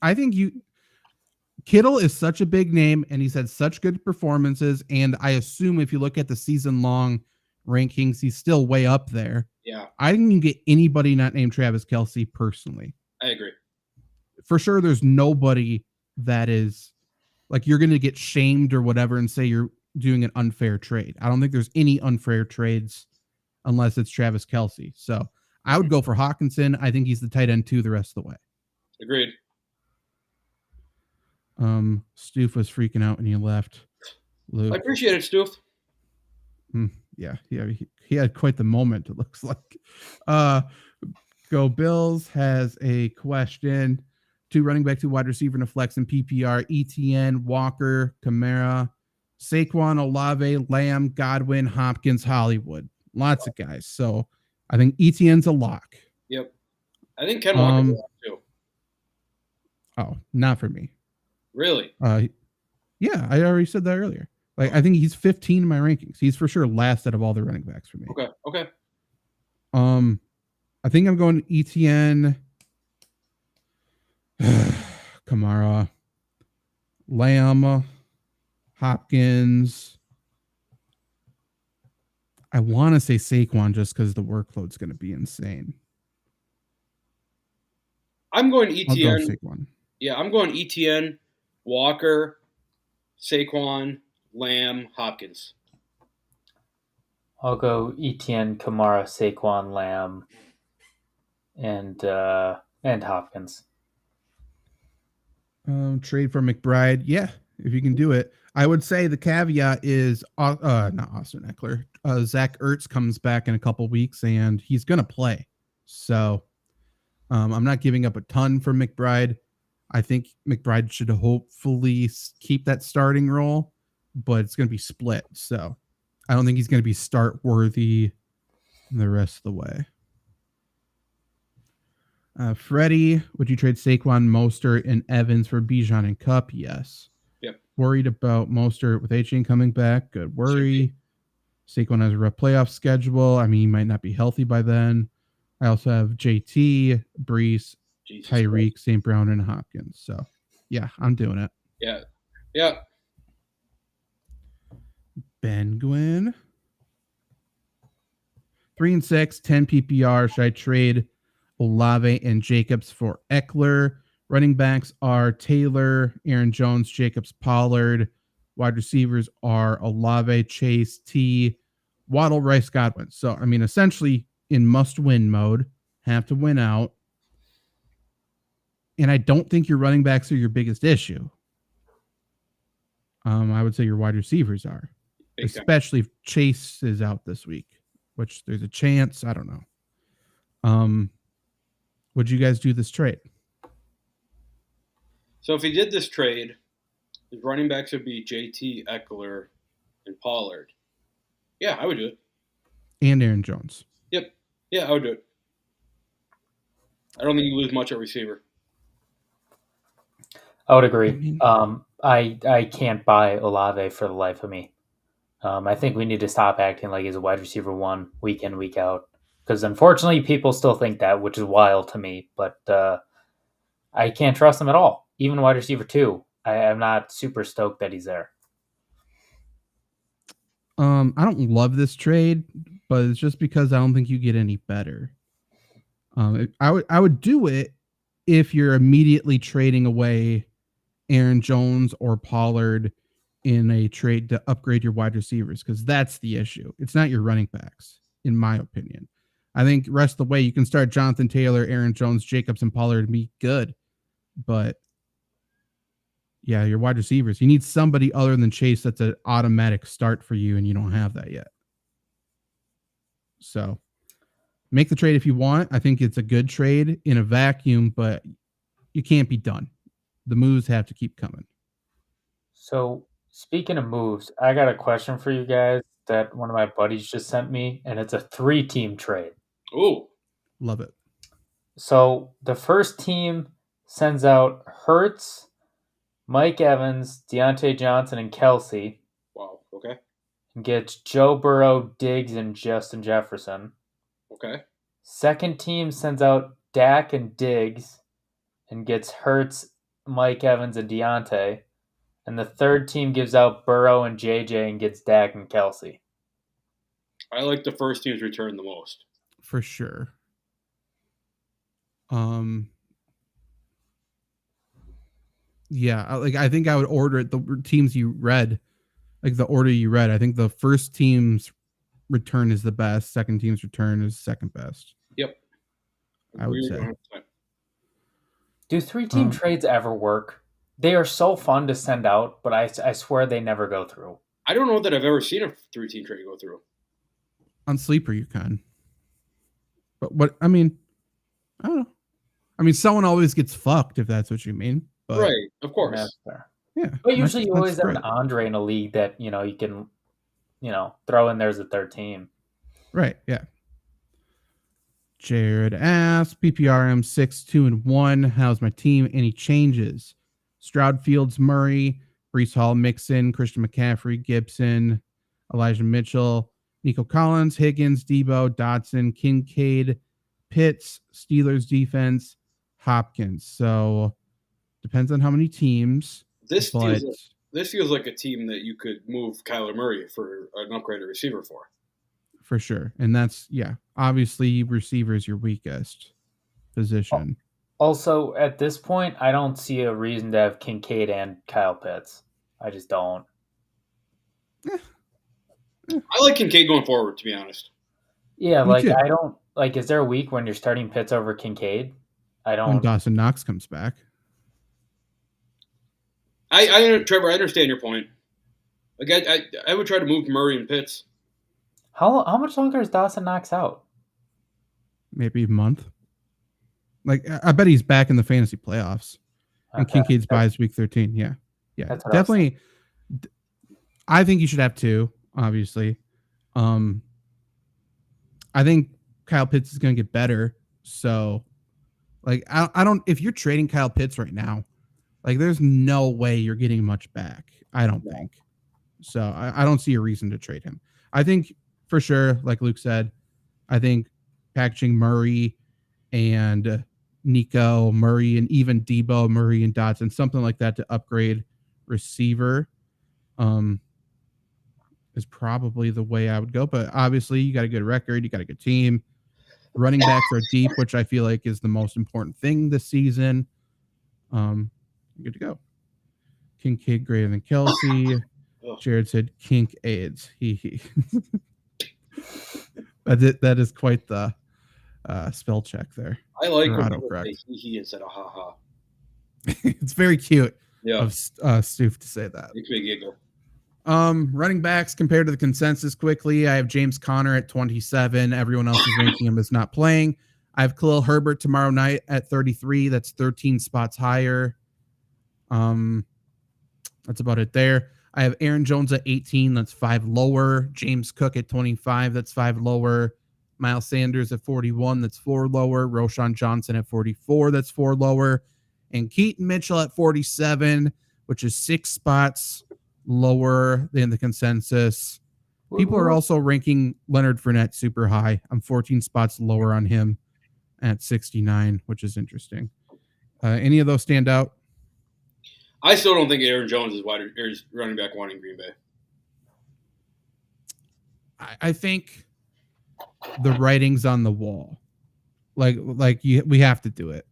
Kittle is such a big name, and he's had such good performances. And I assume if you look at the season-long rankings, he's still way up there. Yeah, I think you can get anybody not named Travis Kelce personally. I agree. For sure, there's nobody that is like you're going to get shamed or whatever and say you're doing an unfair trade. I don't think there's any unfair trades unless it's Travis Kelce. So I would go for Hawkinson. I think he's the tight end 2 the rest of the way. Agreed. Stoof was freaking out when he left. Luke. I appreciate it, Stoof. Yeah, he had quite the moment, it looks like. Go Bills has a question. 2 running back, 2 wide receiver, and a flex in PPR. ETN, Walker, Kamara, Saquon, Olave, Lamb, Godwin, Hopkins, Hollywood. Lots of guys. So I think ETN's a lock. Yep. I think Ken Walker too. Oh, not for me. Really? Yeah, I already said that earlier. Like, I think he's 15 in my rankings. He's for sure last out of all the running backs for me. Okay. I think I'm going ETN, Kamara, Lamb, Hopkins. I want to say Saquon just because the workload's going to be insane. I'm going ETN. I'll go Saquon. Yeah, I'm going ETN, Walker, Saquon, Lamb, Hopkins. I'll go ETN, Kamara, Saquon, Lamb, and Hopkins. Trade for McBride. Yeah, if you can do it. I would say the caveat is not Austin Eckler. Zach Ertz comes back in a couple weeks and he's going to play. So I'm not giving up a ton for McBride. I think McBride should hopefully keep that starting role, but it's going to be split. So I don't think he's going to be start worthy the rest of the way. Freddie, would you trade Saquon, Mostert, and Evans for Bijan and Kupp? Yes. Yep. Worried about Mostert with H-Chain coming back. Good worry. Saquon has a rough playoff schedule. I mean, he might not be healthy by then. I also have JT, Brees, Tyreek, St. Brown, and Hopkins. So, yeah, I'm doing it. Yeah. Ben Gwynn. 3 and 6, 10 PPR. Should I trade Olave and Jacobs for Eckler? Running backs are Taylor, Aaron Jones, Jacobs, Pollard. Wide receivers are Olave, Chase, T, Waddle, Rice, Godwin. So, I mean, essentially in must-win mode, have to win out. And I don't think your running backs are your biggest issue. I would say your wide receivers are, especially if Chase is out this week, which there's a chance. I don't know. Would you guys do this trade? So if he did this trade, his running backs would be JT, Eckler, and Pollard. Yeah, I would do it. And Aaron Jones. Yep. Yeah, I would do it. I don't think you lose much at receiver. I would agree. I can't buy Olave for the life of me. I think we need to stop acting like he's a wide receiver one week in, week out. Because unfortunately, people still think that, which is wild to me. But I can't trust him at all. Even wide receiver two, I'm not super stoked that he's there. I don't love this trade, but it's just because I don't think you get any better. I would do it if you're immediately trading away Aaron Jones or Pollard in a trade to upgrade your wide receivers, because that's the issue. It's not your running backs, in my opinion. I think rest of the way you can start Jonathan Taylor, Aaron Jones, Jacobs, and Pollard and be good. But yeah, your wide receivers, you need somebody other than Chase that's an automatic start for you, and you don't have that yet. So make the trade if you want. I think it's a good trade in a vacuum, but you can't be done. The moves have to keep coming. So speaking of moves, I got a question for you guys that one of my buddies just sent me, and it's a 3-team trade. Oh, love it. So the first team sends out Hurts, Mike Evans, Deontay Johnson, and Kelsey. Wow. Okay. And gets Joe Burrow, Diggs, and Justin Jefferson. Okay. Second team sends out Dak and Diggs and gets Hurts, Mike Evans, and Deontay. And the third team gives out Burrow and JJ and gets Dak and Kelsey. I like the first team's return the most. For sure. Yeah, I think I would order it the teams you read, like the order you read. I think the first team's return is the best. Second team's return is second best. Yep. I would say. 100%. Do 3-team trades ever work? They are so fun to send out, but I swear they never go through. I don't know that I've ever seen a 3-team trade go through. On Sleeper, you can. But what, I don't know. I mean, someone always gets fucked if that's what you mean. But, right, of course. That's fair. Yeah. But usually you always have an Andre in a league that, you can, throw in there as a third team. Right, yeah. Jared asks, PPRM 6-2-1. How's my team? Any changes? Stroud, Fields, Murray, Breece Hall, Mixon, Christian McCaffrey, Gibson, Elijah Mitchell, Nico Collins, Higgins, Debo, Dotson, Kincaid, Pitts, Steelers defense, Hopkins. So depends on how many teams. This feels like a team that you could move Kyler Murray for an upgraded receiver for. For sure. And that's, obviously receiver is your weakest position. Also, at this point, I don't see a reason to have Kincaid and Kyle Pitts. I just don't. I like Kincaid going forward, to be honest. Yeah, I don't is there a week when you're starting Pitts over Kincaid? I don't. When Dawson Knox comes back. Trevor, I understand your point. Like I would try to move Murray and Pitts. How much longer is Dawson Knox out? Maybe a month. Like, I bet he's back in the fantasy playoffs. And Kincaid's buys week 13. Yeah. Yeah. Definitely. I think you should have two, obviously. I think Kyle Pitts is going to get better. So, I don't, if you're trading Kyle Pitts right now, there's no way you're getting much back. I don't think. So, I don't see a reason to trade him. I think for sure, like Luke said, I think packaging Murray and Nico, Murray, and even Debo, Murray, and Dotson, something like that to upgrade receiver is probably the way I would go. But obviously, you got a good record, you got a good team. Running backs are deep, which I feel like is the most important thing this season. Good to go. Kincaid greater than Kelsey. Jared said kink AIDS. He. That is quite the spell check there. I like or when people autocorrect. say he instead of ha-ha. It's very cute Yeah. of Stoof to say that. Makes me giggle. Running backs compared to the consensus quickly. I have James Conner at 27. Everyone else is ranking him as not playing. I have Khalil Herbert tomorrow night at 33. That's 13 spots higher. That's about it there. I have Aaron Jones at 18. That's 5 lower. James Cook at 25. That's 5 lower. Miles Sanders at 41. That's 4 lower. Roshan Johnson at 44. That's 4 lower. And Keaton Mitchell at 47, which is 6 spots lower than the consensus. People are also ranking Leonard Fournette super high. I'm 14 spots lower on him at 69, which is interesting. Any of those stand out? I still don't think Aaron Jones is running back one in Green Bay. I think the writing's on the wall. We have to do it.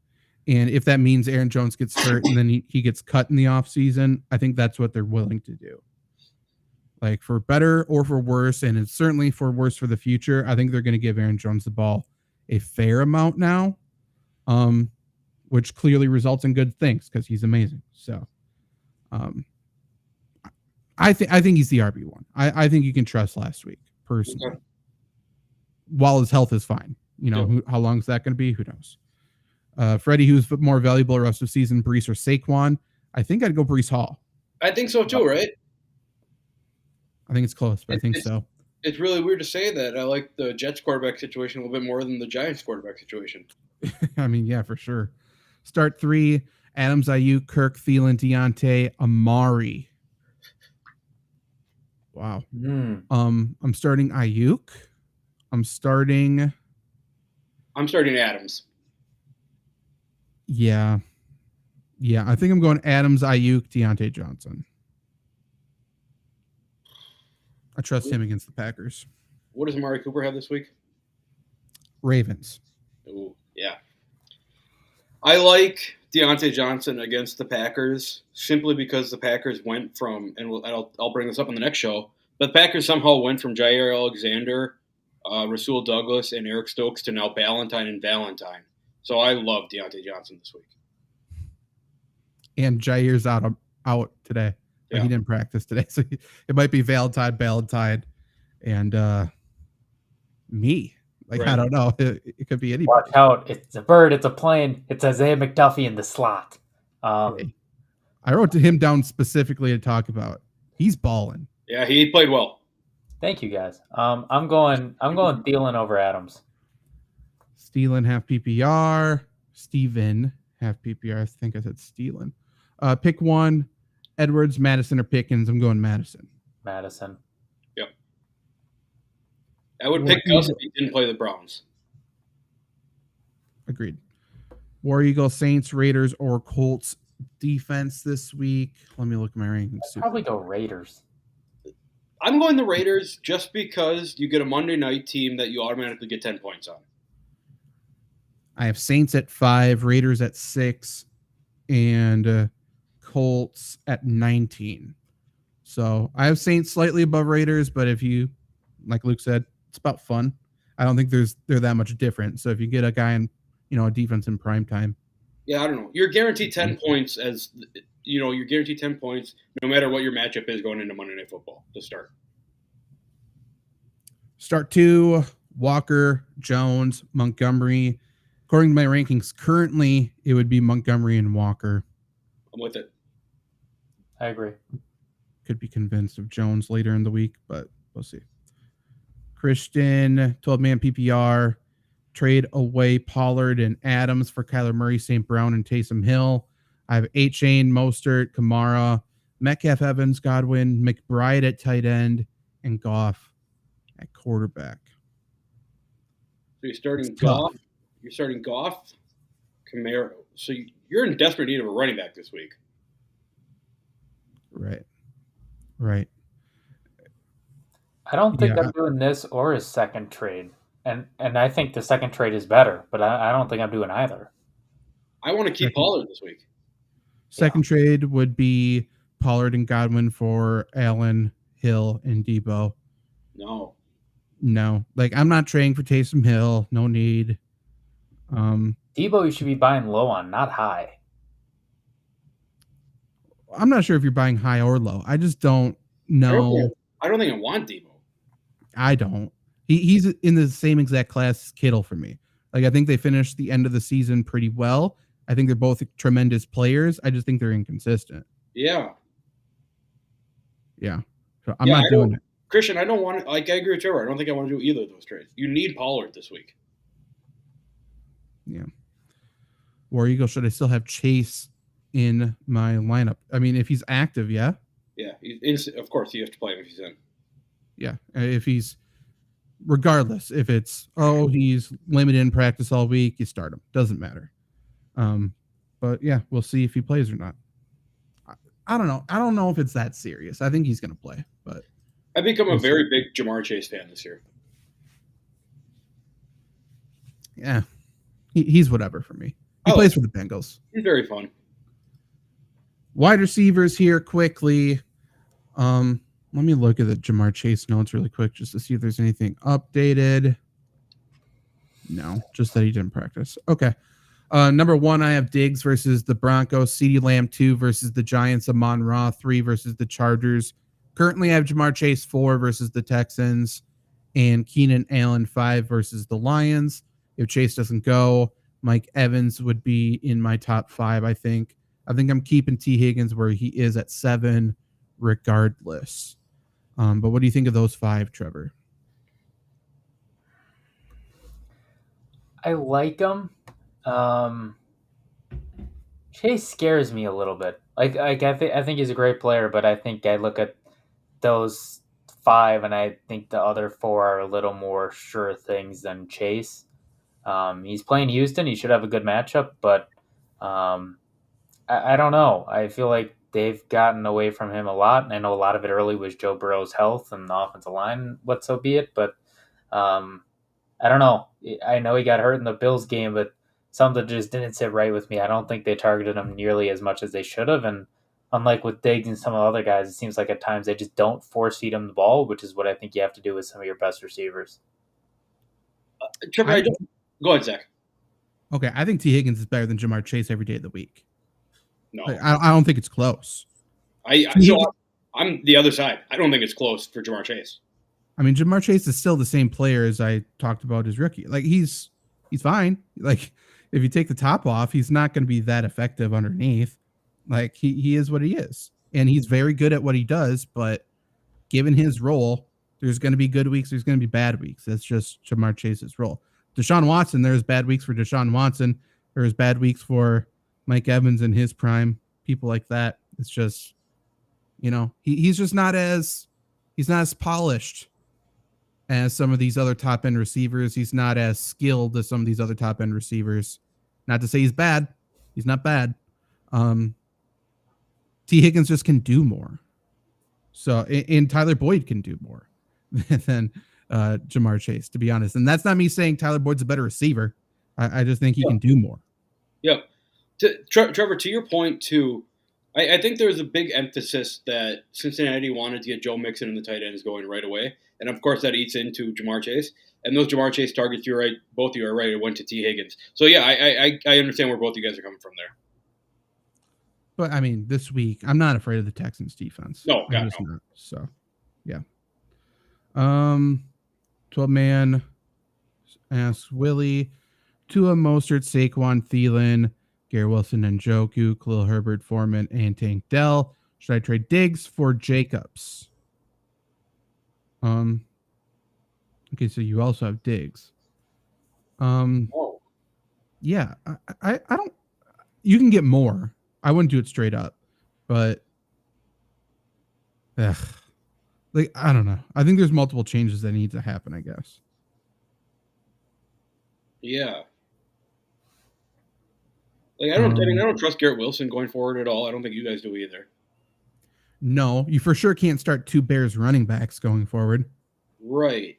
And if that means Aaron Jones gets hurt and then he gets cut in the offseason, I think that's what they're willing to do. Like, for better or for worse, and it's certainly for worse for the future, I think they're going to give Aaron Jones the ball a fair amount now, which clearly results in good things because he's amazing. So I think he's the RB1. I think you can trust last week, personally. Okay. While his health is fine. How long is that going to be? Who knows? Freddie, who's more valuable rest of season, Breece or Saquon? I think I'd go Breece Hall. I think so too, right? I think it's close, but I think so. It's really weird to say that. I like the Jets quarterback situation a little bit more than the Giants quarterback situation. I mean, yeah, for sure. Start 3, Adams, Ayuk, Kirk, Thielen, Deontay, Amari. Wow. I'm starting Ayuk. I'm starting Adams. Yeah. I think I'm going Adams, Ayuk, Deontay Johnson. I trust him against the Packers. What does Amari Cooper have this week? Ravens. Oh, yeah. I like Deontay Johnson against the Packers simply because the Packers went from, and I'll bring this up on the next show, but the Packers somehow went from Jair Alexander, Rasul Douglas, and Eric Stokes to now Ballantyne and Valentine. So I love Deontay Johnson this week. And Jair's out today. Yeah. He didn't practice today. So it might be Ballantyne, and me. Right. I don't know. It could be anybody. Watch out. It's a bird. It's a plane. It's Isaiah McDuffie in the slot. I wrote to him down specifically to talk about. He's balling. Yeah, he played well. Thank you, guys. I'm going Thielen over Adams. Thielen half PPR. Steven half PPR. I think I said Thielen. Pick one. Edwards, Madison, or Pickens. I'm going Madison. Madison. Yep. I would pick Gus if he didn't play the Browns. Agreed. War Eagles, Saints, Raiders, or Colts defense this week. Let me look at my rankings. Probably go Raiders. I'm going the Raiders just because you get a Monday night team that you automatically get 10 points on. I have Saints at 5, Raiders at 6, and Colts at 19. So I have Saints slightly above Raiders, but if you, like Luke said, it's about fun. I don't think they're that much different. So if you get a guy in, a defense in prime time. Yeah, I don't know. You're guaranteed 10 points you're guaranteed 10 points no matter what your matchup is going into Monday Night Football to start. Start 2, Walker, Jones, Montgomery. According to my rankings, currently it would be Montgomery and Walker. I'm with it. I agree. Could be convinced of Jones later in the week, but we'll see. Christian, 12-man PPR. Trade away Pollard and Adams for Kyler Murray, St. Brown, and Taysom Hill. I have A-Chain, Mostert, Kamara, Metcalf, Evans, Godwin, McBride at tight end, and Goff at quarterback. So you're starting Goff. You're starting Goff, Kamara. So you're in desperate need of a running back this week. Right. I don't think Yeah, I'm doing this or his second trade. And I think the second trade is better, but I don't think I'm doing either. I want to keep second, Pollard this week. second trade would be Pollard and Godwin for Allen, Hill, and Debo. No. No, like I'm not trading for Taysom Hill. No need. Debo, you should be buying low on, not high. I'm not sure if you're buying high or low. I just don't know. I don't think I want Debo. I don't. He's in the same exact class as Kittle for me. Like I think they finished the end of the season pretty well. I think they're both tremendous players. I just think they're inconsistent. Yeah. Yeah. So I'm not doing it. Christian, I don't want to, like, I agree with Trevor. I don't think I want to do either of those trades. You need Pollard this week. Yeah. War Eagle, should I still have Chase in my lineup? I mean, if he's active, yeah. Yeah. Of course, you have to play him if he's in. Yeah. If he's, regardless, if it's, he's limited in practice all week, you start him. Doesn't matter. But yeah, we'll see if he plays or not. I don't know. I don't know if it's that serious. I think he's going to play, but I've become a very big Jamar Chase fan this year. Yeah. He's whatever for me. He plays for the Bengals. He's very fun. Wide receivers here quickly. Let me look at the Jamar Chase notes really quick just to see if there's anything updated. No, just that he didn't practice. Okay. Number 1, I have Diggs versus the Broncos. CeeDee Lamb 2 versus the Giants. Amon-Ra 3 versus the Chargers. Currently, I have Jamar Chase 4 versus the Texans. And Keenan Allen 5 versus the Lions. If Chase doesn't go, Mike Evans would be in my top 5, I think. I think I'm keeping T. Higgins where he is at 7 regardless. But what do you think of those 5, Trevor? I like him. Chase scares me a little bit. I think he's a great player, but I think I look at those 5 and I think the other 4 are a little more sure things than Chase. He's playing Houston. He should have a good matchup, but I don't know. I feel like they've gotten away from him a lot. And I know a lot of it early was Joe Burrow's health and the offensive line, what so be it. But I don't know. I know he got hurt in the Bills game, but something just didn't sit right with me. I don't think they targeted him nearly as much as they should have. And unlike with Diggs and some of the other guys, it seems like at times they just don't force feed him the ball, which is what I think you have to do with some of your best receivers. Trevor, go ahead, Zach. Okay, I think T. Higgins is better than Jamar Chase every day of the week. No. Like, I don't think it's close. I'm the other side. I don't think it's close for Jamar Chase. I mean, Jamar Chase is still the same player as I talked about as rookie. Like, he's fine. Like, if you take the top off, he's not going to be that effective underneath. Like, he is what he is. And he's very good at what he does, but given his role, there's going to be good weeks, there's going to be bad weeks. That's just Jamar Chase's role. Deshaun Watson, there's bad weeks for Deshaun Watson. There's bad weeks for Mike Evans in his prime, people like that. It's just, he's just not as polished as some of these other top end receivers. He's not as skilled as some of these other top end receivers. Not to say he's bad. He's not bad. T. Higgins just can do more. So, and Tyler Boyd can do more than Jamar Chase, to be honest. And that's not me saying Tyler Boyd's a better receiver. I just think he can do more. Yeah. Trevor, to your point, too, I think there's a big emphasis that Cincinnati wanted to get Joe Mixon and the tight ends going right away. And, of course, that eats into Jamar Chase. And those Jamar Chase targets, you're right, both of you are right, it went to T. Higgins. So, yeah, I understand where both of you guys are coming from there. But, I mean, this week, I'm not afraid of the Texans defense. No, I'm just not. So, yeah. 12-man asks Willie. Tua, Mostert, Saquon, Thielen, Garrett Wilson, and Njoku, Khalil Herbert, Foreman, and Tank Dell. Should I trade Diggs for Jacobs? Okay, so you also have Diggs. Yeah, I don't. You can get more. I wouldn't do it straight up, but I don't know. I think there's multiple changes that need to happen, I guess. Yeah. I don't trust Garrett Wilson going forward at all. I don't think you guys do either. No, you for sure can't start 2 Bears running backs going forward. Right.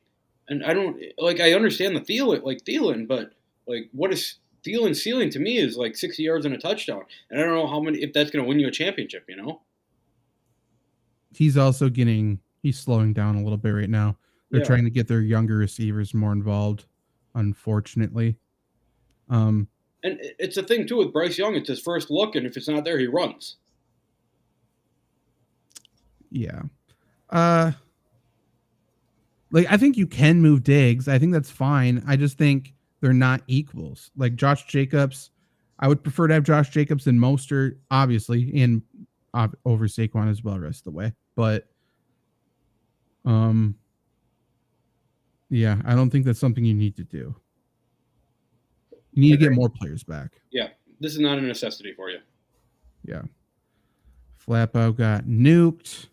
And I don't like. I understand the Thielen, but like, what is Thielen's ceiling to me is like 60 yards and a touchdown, and I don't know if that's going to win you a championship. You know? He's slowing down a little bit right now. They're trying to get their younger receivers more involved, unfortunately. And it's a thing too with Bryce Young. It's his first look, and if it's not there, he runs. Yeah. Like, I think you can move Diggs. I think that's fine. I just think they're not equals. Like Josh Jacobs, I would prefer to have Josh Jacobs than Mostert, obviously, and over Saquon as well the rest of the way. But yeah, I don't think that's something you need to do. You need to get more players back. Yeah, this is not a necessity for you. Yeah. Flappo got nuked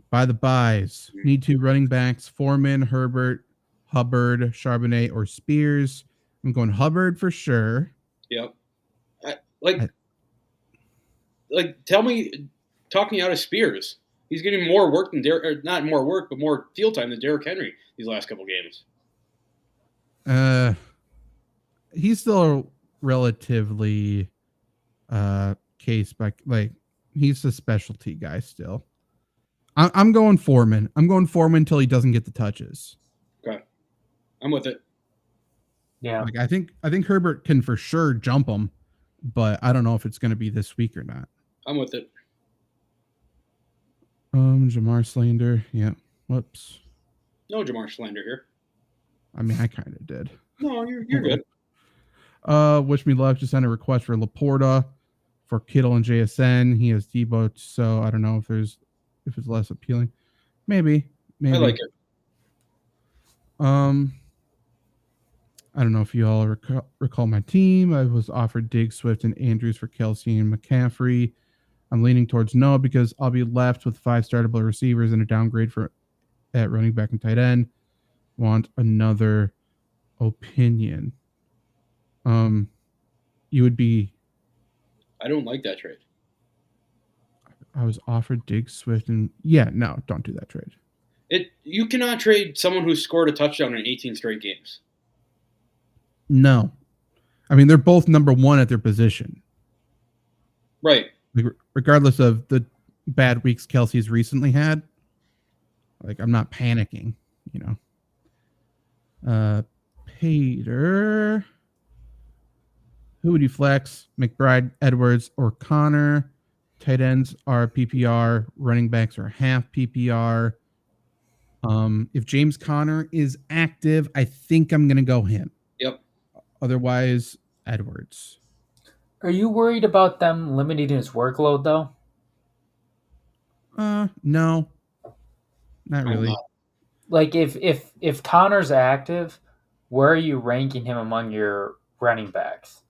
by the buys. Need 2 running backs: Foreman, Herbert, Hubbard, Charbonnet, or Spears. I'm going Hubbard for sure. Yep. Talk me out of Spears. He's getting more work than not more work, but more field time than Derrick Henry these last couple games. He's still relatively case by he's a specialty guy still. I'm going Foreman. I'm going Foreman until he doesn't get the touches. Okay, I'm with it. Yeah, I think Herbert can for sure jump him, but I don't know if it's going to be this week or not. I'm with it. Jamar Slander. Yeah. Whoops. No Jamar Slander here. I mean, I kind of did. No, you're good. Wish Me Luck just sent a request for Laporta for Kittle and JSN. He has Debo, so I don't know if it's less appealing. Maybe. I like it. I don't know if you all recall my team. I was offered Diggs, Swift, and Andrews for Kelsey and McCaffrey. I'm leaning towards no because I'll be left with 5 startable receivers and a downgrade at running back and tight end. Want another opinion? You would be. I don't like that trade. I was offered Diggs, Swift, and no, don't do that trade. You cannot trade someone who scored a touchdown in 18 straight games. No, I mean they're both number 1 at their position. Right. Like, regardless of the bad weeks Kelsey's recently had, like I'm not panicking, you know. Peter, who would you flex? McBride, Edwards, or Connor? Tight ends are PPR. Running backs are half PPR. If James Conner is active, I think I'm going to go him. Yep. Otherwise, Edwards. Are you worried about them limiting his workload, though? No. Not really. Like, if Connor's active, where are you ranking him among your running backs?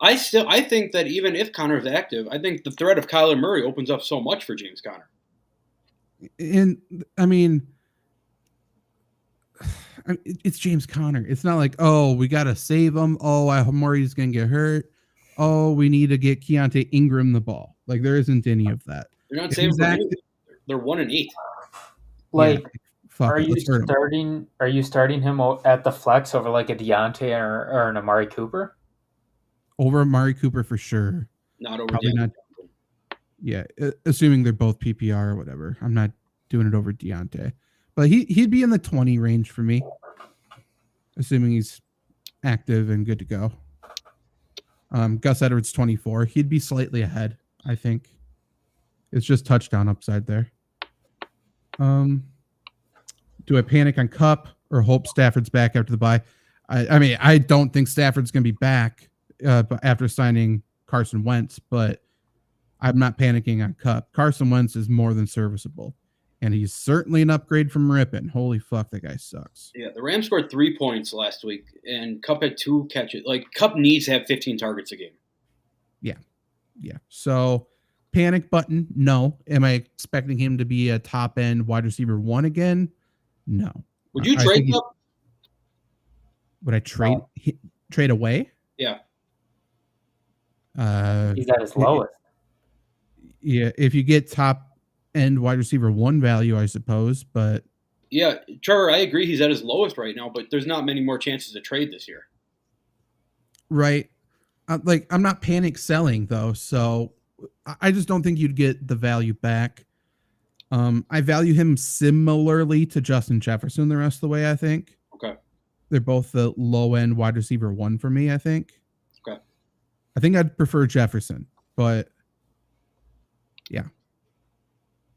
I think that even if Connor's active, I think the threat of Kyler Murray opens up so much for James Conner. And, I mean, it's James Conner. It's not like, oh, we got to save him. Oh, Murray's going to get hurt. Oh, we need to get Keontae Ingram the ball. Like, there isn't any of that. They're not saving him. They're 1-8. Like, yeah, are you starting him at the flex over like a Deontay or an Amari Cooper? Over Amari Cooper for sure. Not over Probably not. Yeah, assuming they're both PPR or whatever. I'm not doing it over Deontay. But he'd be in the 20 range for me, assuming he's active and good to go. Gus Edwards 24. He'd be slightly ahead, I think. It's just touchdown upside there. Do I panic on Kupp or hope Stafford's back after the bye? I mean, I don't think Stafford's going to be back after signing Carson Wentz, but I'm not panicking on Kupp. Carson Wentz is more than serviceable, and he's certainly an upgrade from Rippon. Holy fuck, that guy sucks. Yeah, the Rams scored 3 points last week, and Kupp had 2 catches. Like, Kupp needs to have 15 targets a game. Yeah. So, panic button, no. Am I expecting him to be a top-end wide receiver 1 again? No. Would you trade Kupp? Would I trade away? Yeah. He's at his lowest. Yeah, if you get top end wide receiver 1 value, I suppose, but Yeah, Trevor, I agree he's at his lowest right now, but there's not many more chances to trade this year. Right. I'm not panic selling though, so I just don't think you'd get the value back. I value him similarly to Justin Jefferson the rest of the way, I think. Okay. They're both the low end wide receiver 1 for me, I think. Okay. I think I'd prefer Jefferson, but yeah.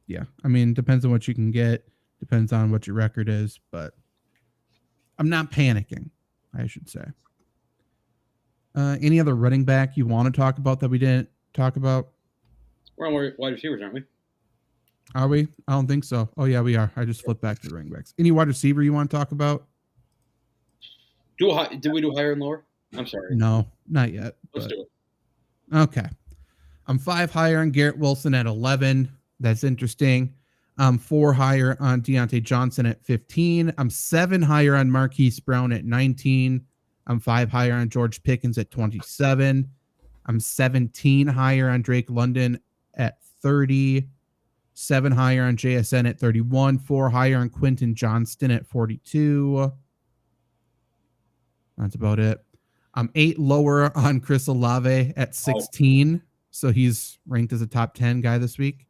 Yeah. I mean, depends on what you can get, depends on what your record is, but I'm not panicking, I should say. Any other running back you want to talk about that we didn't talk about? We're on wide receivers, aren't we? Are we? I don't think so. Oh, yeah, we are. I just flipped back to the running backs. Any wide receiver you want to talk about? Did we do higher and lower? I'm sorry. No, not yet. Let's do it. Okay. I'm 5 higher on Garrett Wilson at 11. That's interesting. I'm 4 higher on Deontay Johnson at 15. I'm 7 higher on Marquise Brown at 19. I'm 5 higher on George Pickens at 27. I'm 17 higher on Drake London at 30. 7 higher on JSN at 31. 4 higher on Quentin Johnston at 42. That's about it. I'm 8 lower on Chris Olave at 16. So he's ranked as a top 10 guy this week.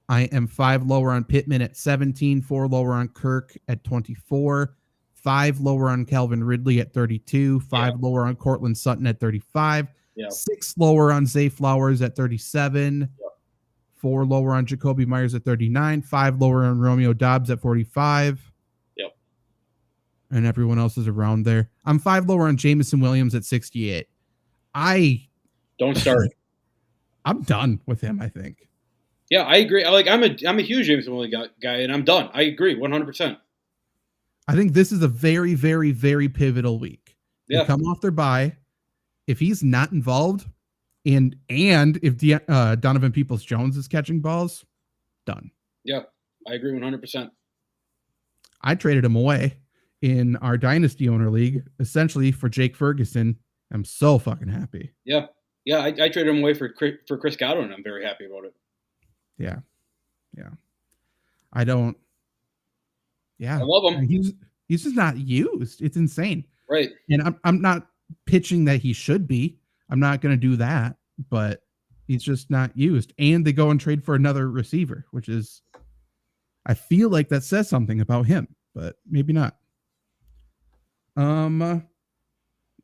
I am 5 lower on Pittman at 17. 4 lower on Kirk at 24. 5 lower on Calvin Ridley at 32. 5 lower on Cortland Sutton at 35. 6 lower on Zay Flowers at 37. 4 lower on Jacoby Myers at 39. 5 lower on Romeo Dobbs at 45. Yep. And everyone else is around there. I'm 5 lower on Jameson Williams at 68. Don't start. I'm done with him, I think. Yeah, I agree. I'm a huge Jameson Williams guy, and I'm done. I agree 100%. I think this is a very, very, very pivotal week. Yeah. They come off their bye. If he's not involved, and if Donovan Peoples-Jones is catching balls, done. Yeah, I agree 100%. I traded him away in our Dynasty Owner League, essentially for Jake Ferguson. I'm so fucking happy. Yeah. Yeah, I traded him away for Chris Godwin, and I'm very happy about it. Yeah. I don't. Yeah. I love him. He's just not used. It's insane. Right. And I'm not pitching that he should be. I'm not going to do that, but he's just not used. And they go and trade for another receiver, which is, I feel like that says something about him, but maybe not.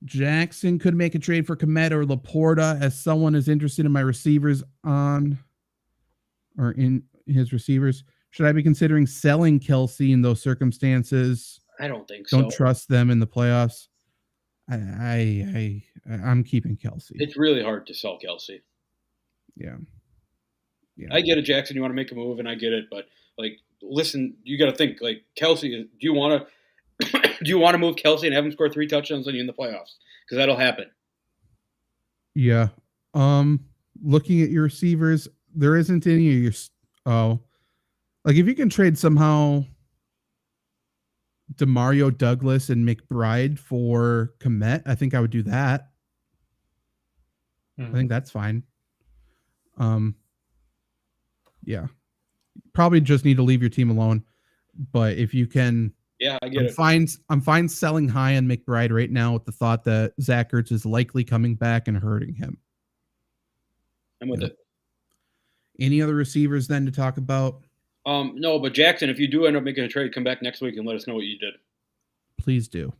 Jackson could make a trade for Komet or Laporta as someone is interested in my receivers in his receivers. Should I be considering selling Kelsey in those circumstances? I don't think so. Don't trust them in the playoffs. I'm keeping Kelsey. It's really hard to sell Kelsey. Yeah. I get it, Jackson. You want to make a move, and I get it, but listen, you got to think Kelsey. Do you want to move Kelsey and have him score 3 touchdowns on you in the playoffs? Because that'll happen. Yeah. Looking at your receivers, there isn't any of your. If you can trade somehow DeMario Douglas and McBride for Komet, I think I would do that. I think that's fine. Yeah. Probably just need to leave your team alone. But if you can, yeah, I get it. I'm fine selling high on McBride right now with the thought that Zach Ertz is likely coming back and hurting him. I'm with it. Any other receivers then to talk about? No, but Jackson, if you do end up making a trade, come back next week and let us know what you did. Please do.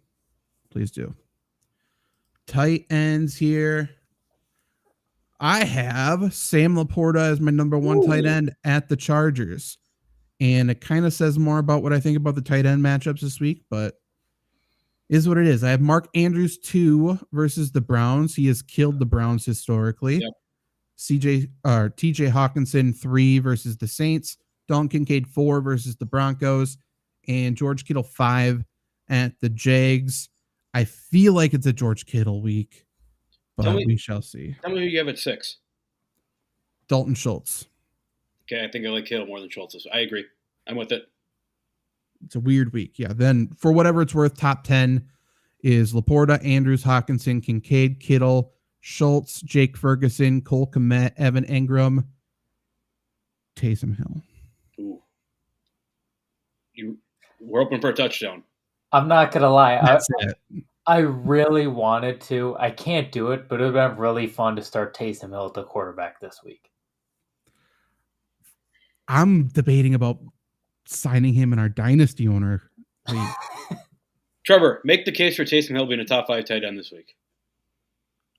Please do. Tight ends here. I have Sam Laporta as my number 1 tight end at the Chargers. And it kind of says more about what I think about the tight end matchups this week, but is what it is. I have Mark Andrews 2 versus the Browns. He has killed the Browns historically. Yep. TJ Hawkinson 3 versus the Saints. Dalton Kincaid 4 versus the Broncos. And George Kittle 5 at the Jags. I feel like it's a George Kittle week, but we shall see. Tell me who you have at 6. Dalton Schultz. Okay, I think I like Kittle more than Schultz. I agree. I'm with it. It's a weird week. Yeah. Then for whatever it's worth, top 10 is Laporta, Andrews, Hawkinson, Kincaid, Kittle, Schultz, Jake Ferguson, Cole Kmet, Evan Engram, Taysom Hill. Ooh. We're hoping for a touchdown. I'm not gonna lie. That's it. I really wanted to. I can't do it, but it would have been really fun to start Taysom Hill at the quarterback this week. I'm debating about signing him in our dynasty owner league. Trevor, make the case for Taysom Hill being a top 5 tight end this week.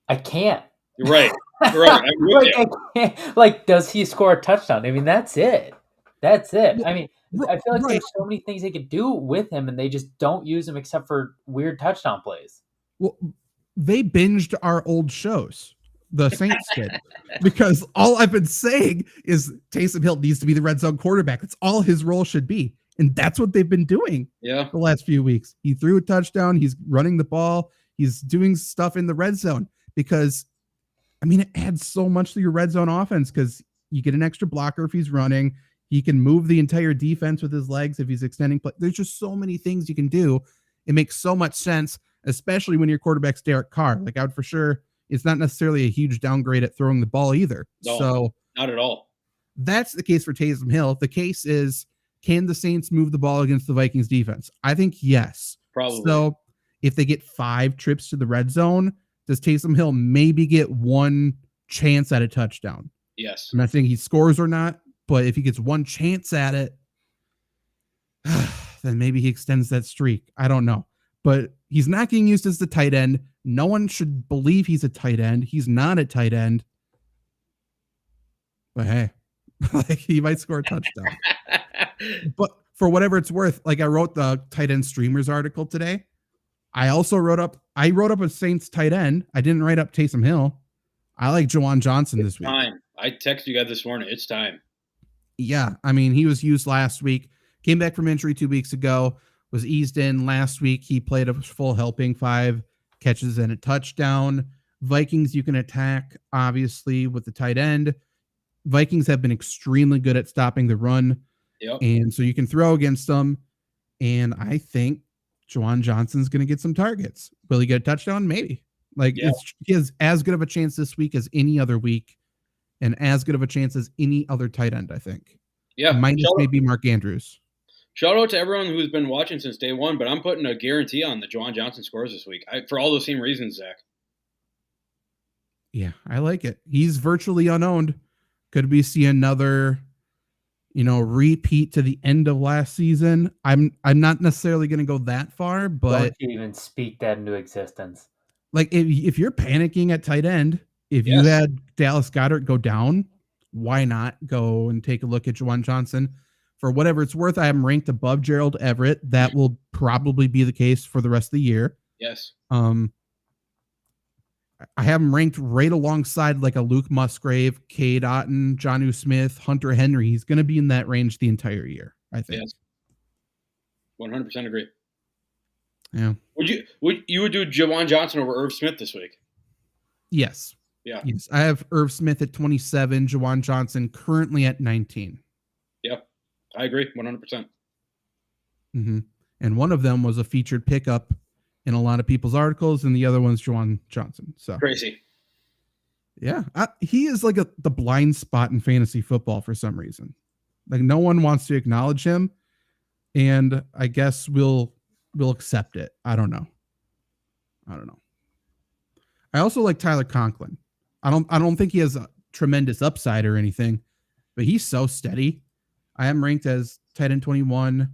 I can't. You're right. You're right. I'm with you. I can't. Like, does he score a touchdown? I mean, that's it. That's it. I mean, I feel like Right. there's so many things they could do with him, and they just don't use him except for weird touchdown plays. Well, they binged our old shows. The Saints did, because all I've been saying is Taysom Hill needs to be the red zone quarterback. That's all his role should be, and that's what they've been doing. Yeah. The last few weeks, he threw a touchdown. He's running the ball. He's doing stuff in the red zone because, I mean, it adds so much to your red zone offense because you get an extra blocker if he's running. He can move the entire defense with his legs if he's extending play. There's just so many things you can do. It makes so much sense, especially when your quarterback's Derek Carr. Like, I would for sure. It's not necessarily a huge downgrade at throwing the ball either. No, so not at all. That's the case for Taysom Hill. The case is, can the Saints move the ball against the Vikings defense? I think yes. Probably. So if they get 5 trips to the red zone, does Taysom Hill maybe get 1 chance at a touchdown? Yes. I'm not saying he scores or not, but if he gets 1 chance at it, then maybe he extends that streak. I don't know. But he's not getting used as the tight end. No one should believe he's a tight end. He's not a tight end. But hey, like, he might score a touchdown. But for whatever it's worth, like, I wrote the tight end streamers article today. I wrote up a Saints tight end. I didn't write up Taysom Hill. I like Juwan Johnson this week. Time. I texted you guys this morning. It's time. Yeah, I mean, he was used last week. Came back from injury 2 weeks ago. Was eased in last week. He played a full helping, 5 catches and a touchdown. Vikings, you can attack, obviously, with the tight end. Vikings have been extremely good at stopping the run. Yep. And so you can throw against them. And I think Juwan Johnson's going to get some targets. Will he get a touchdown? Maybe. Like, Yeah. he has as good of a chance this week as any other week, and as good of a chance as any other tight end, I think. Yeah. Minus maybe Mark Andrews. Shout out to everyone who's been watching since day one, but I'm putting a guarantee on the Juwan Johnson scores this week for all those same reasons, Zach. Yeah, I like it. He's virtually unowned. Could we see another, repeat to the end of last season? I'm not necessarily going to go that far, but don't even speak that into existence. Like, if you're panicking at tight end, if you had Dallas Goedert go down, why not go and take a look at Juwan Johnson? For whatever it's worth, I am ranked above Gerald Everett. That will probably be the case for the rest of the year. Yes. I have him ranked right alongside like a Luke Musgrave, Cade Otton, Jonnu Smith, Hunter Henry. He's going to be in that range the entire year, I think. Yes. 100% agree. Yeah. Would you do Juwan Johnson over Irv Smith this week? Yes. Yeah. Yes. I have Irv Smith at 27, Juwan Johnson currently at 19. Yep. I agree 100%. Mm-hmm. And one of them was a featured pickup in a lot of people's articles, and the other one's Juwan Johnson. So crazy. Yeah. He is like the blind spot in fantasy football for some reason. Like, no one wants to acknowledge him, and I guess we'll accept it. I don't know. I also like Tyler Conklin. I don't think he has a tremendous upside or anything, but he's so steady. I am ranked as tight end 21.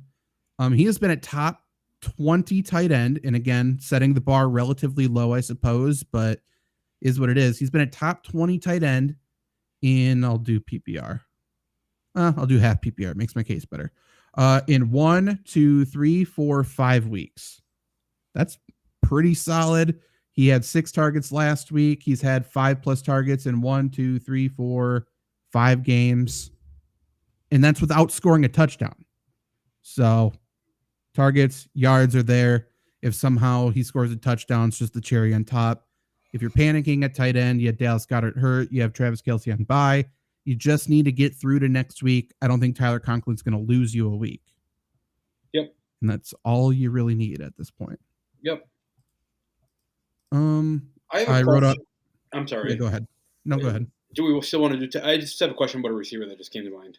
He has been a top 20 tight end, and again, setting the bar relatively low, I suppose, but is what it is. He's been a top 20 tight end I'll do PPR. I'll do half PPR. It makes my case better. In 1, 2, 3, 4, 5 weeks. That's pretty solid. He had 6 targets last week. He's had 5+ targets in 1, 2, 3, 4, 5 games. And that's without scoring a touchdown. So targets, yards are there. If somehow he scores a touchdown, it's just the cherry on top. If you're panicking at tight end, you have Dallas Goedert hurt. You have Travis Kelce on bye. You just need to get through to next week. I don't think Tyler Conklin's going to lose you a week. Yep. And that's all you really need at this point. Yep. I wrote up. I'm sorry. Yeah, go ahead. No, go ahead. Do we still want to do? I just have a question about a receiver that just came to mind.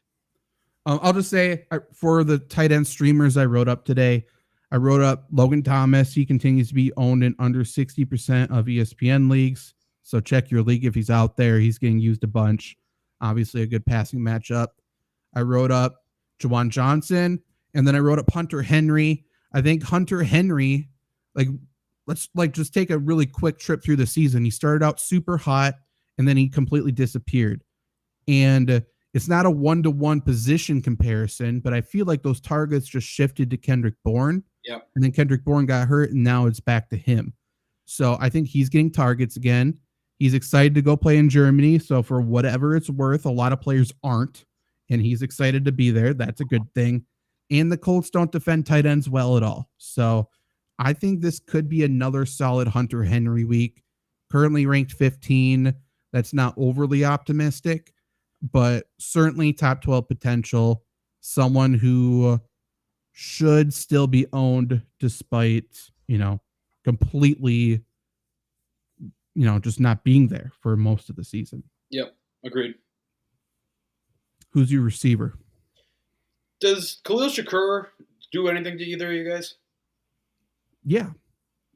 I'll just say for the tight end streamers I wrote up today, I wrote up Logan Thomas. He continues to be owned in under 60% of ESPN leagues. So check your league if he's out there. He's getting used a bunch. Obviously a good passing matchup. I wrote up Jawan Johnson, and then I wrote up Hunter Henry. I think Hunter Henry, let's just take a really quick trip through the season. He started out super hot, and then he completely disappeared. And it's not a one-to-one position comparison, but I feel like those targets just shifted to Kendrick Bourne. Yep. And then Kendrick Bourne got hurt, and now it's back to him. So I think he's getting targets again. He's excited to go play in Germany. So for whatever it's worth, a lot of players aren't, and he's excited to be there. That's a good thing. And the Colts don't defend tight ends well at all. So I think this could be another solid Hunter Henry week. Currently ranked 15. That's not overly optimistic, but certainly top 12 potential. Someone who should still be owned despite, completely, just not being there for most of the season. Yep, agreed. Who's your receiver? Does Khalil Shakur do anything to either of you guys? Yeah.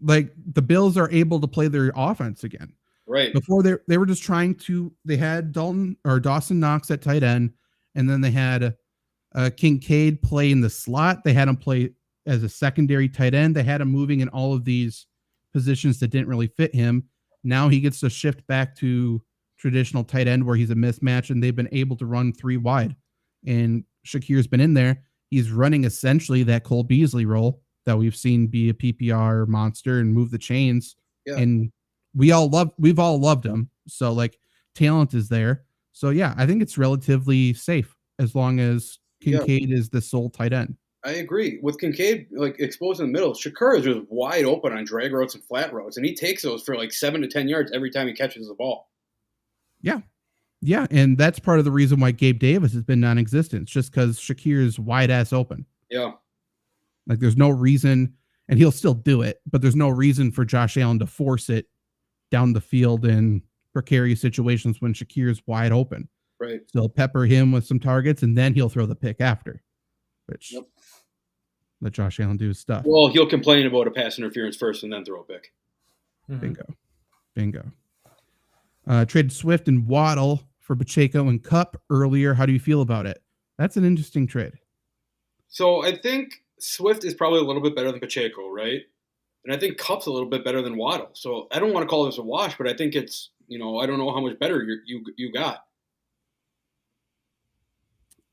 Like the Bills are able to play their offense again. Right. Before they were just they had Dawson Knox at tight end, and then they had Kincaid play in the slot. They had him play as a secondary tight end. They had him moving in all of these positions that didn't really fit him. Now he gets to shift back to traditional tight end where he's a mismatch, and they've been able to run 3 wide. And Shakir's been in there. He's running essentially that Cole Beasley role that we've seen be a PPR monster and move the chains. Yeah. And we've all loved him. So talent is there. So yeah, I think it's relatively safe as long as Kincaid is the sole tight end. I agree. With Kincaid exposed in the middle, Shakur is just wide open on drag routes and flat routes, and he takes those for 7 to 10 yards every time he catches the ball. Yeah. Yeah, and that's part of the reason why Gabe Davis has been non-existent, just because Shakir is wide-ass open. Yeah. There's no reason, and he'll still do it, but there's no reason for Josh Allen to force it down the field in precarious situations when Shakir's wide open. Right. So he'll pepper him with some targets, and then he'll throw the pick after, which let Josh Allen do his stuff. Well, he'll complain about a pass interference first and then throw a pick. Mm-hmm. Bingo. Traded Swift and Waddle for Pacheco and Cup earlier. How do you feel about it? That's an interesting trade. So I think Swift is probably a little bit better than Pacheco, right? And I think Cup's a little bit better than Waddle. So I don't want to call this a wash, but I think it's, I don't know how much better you got.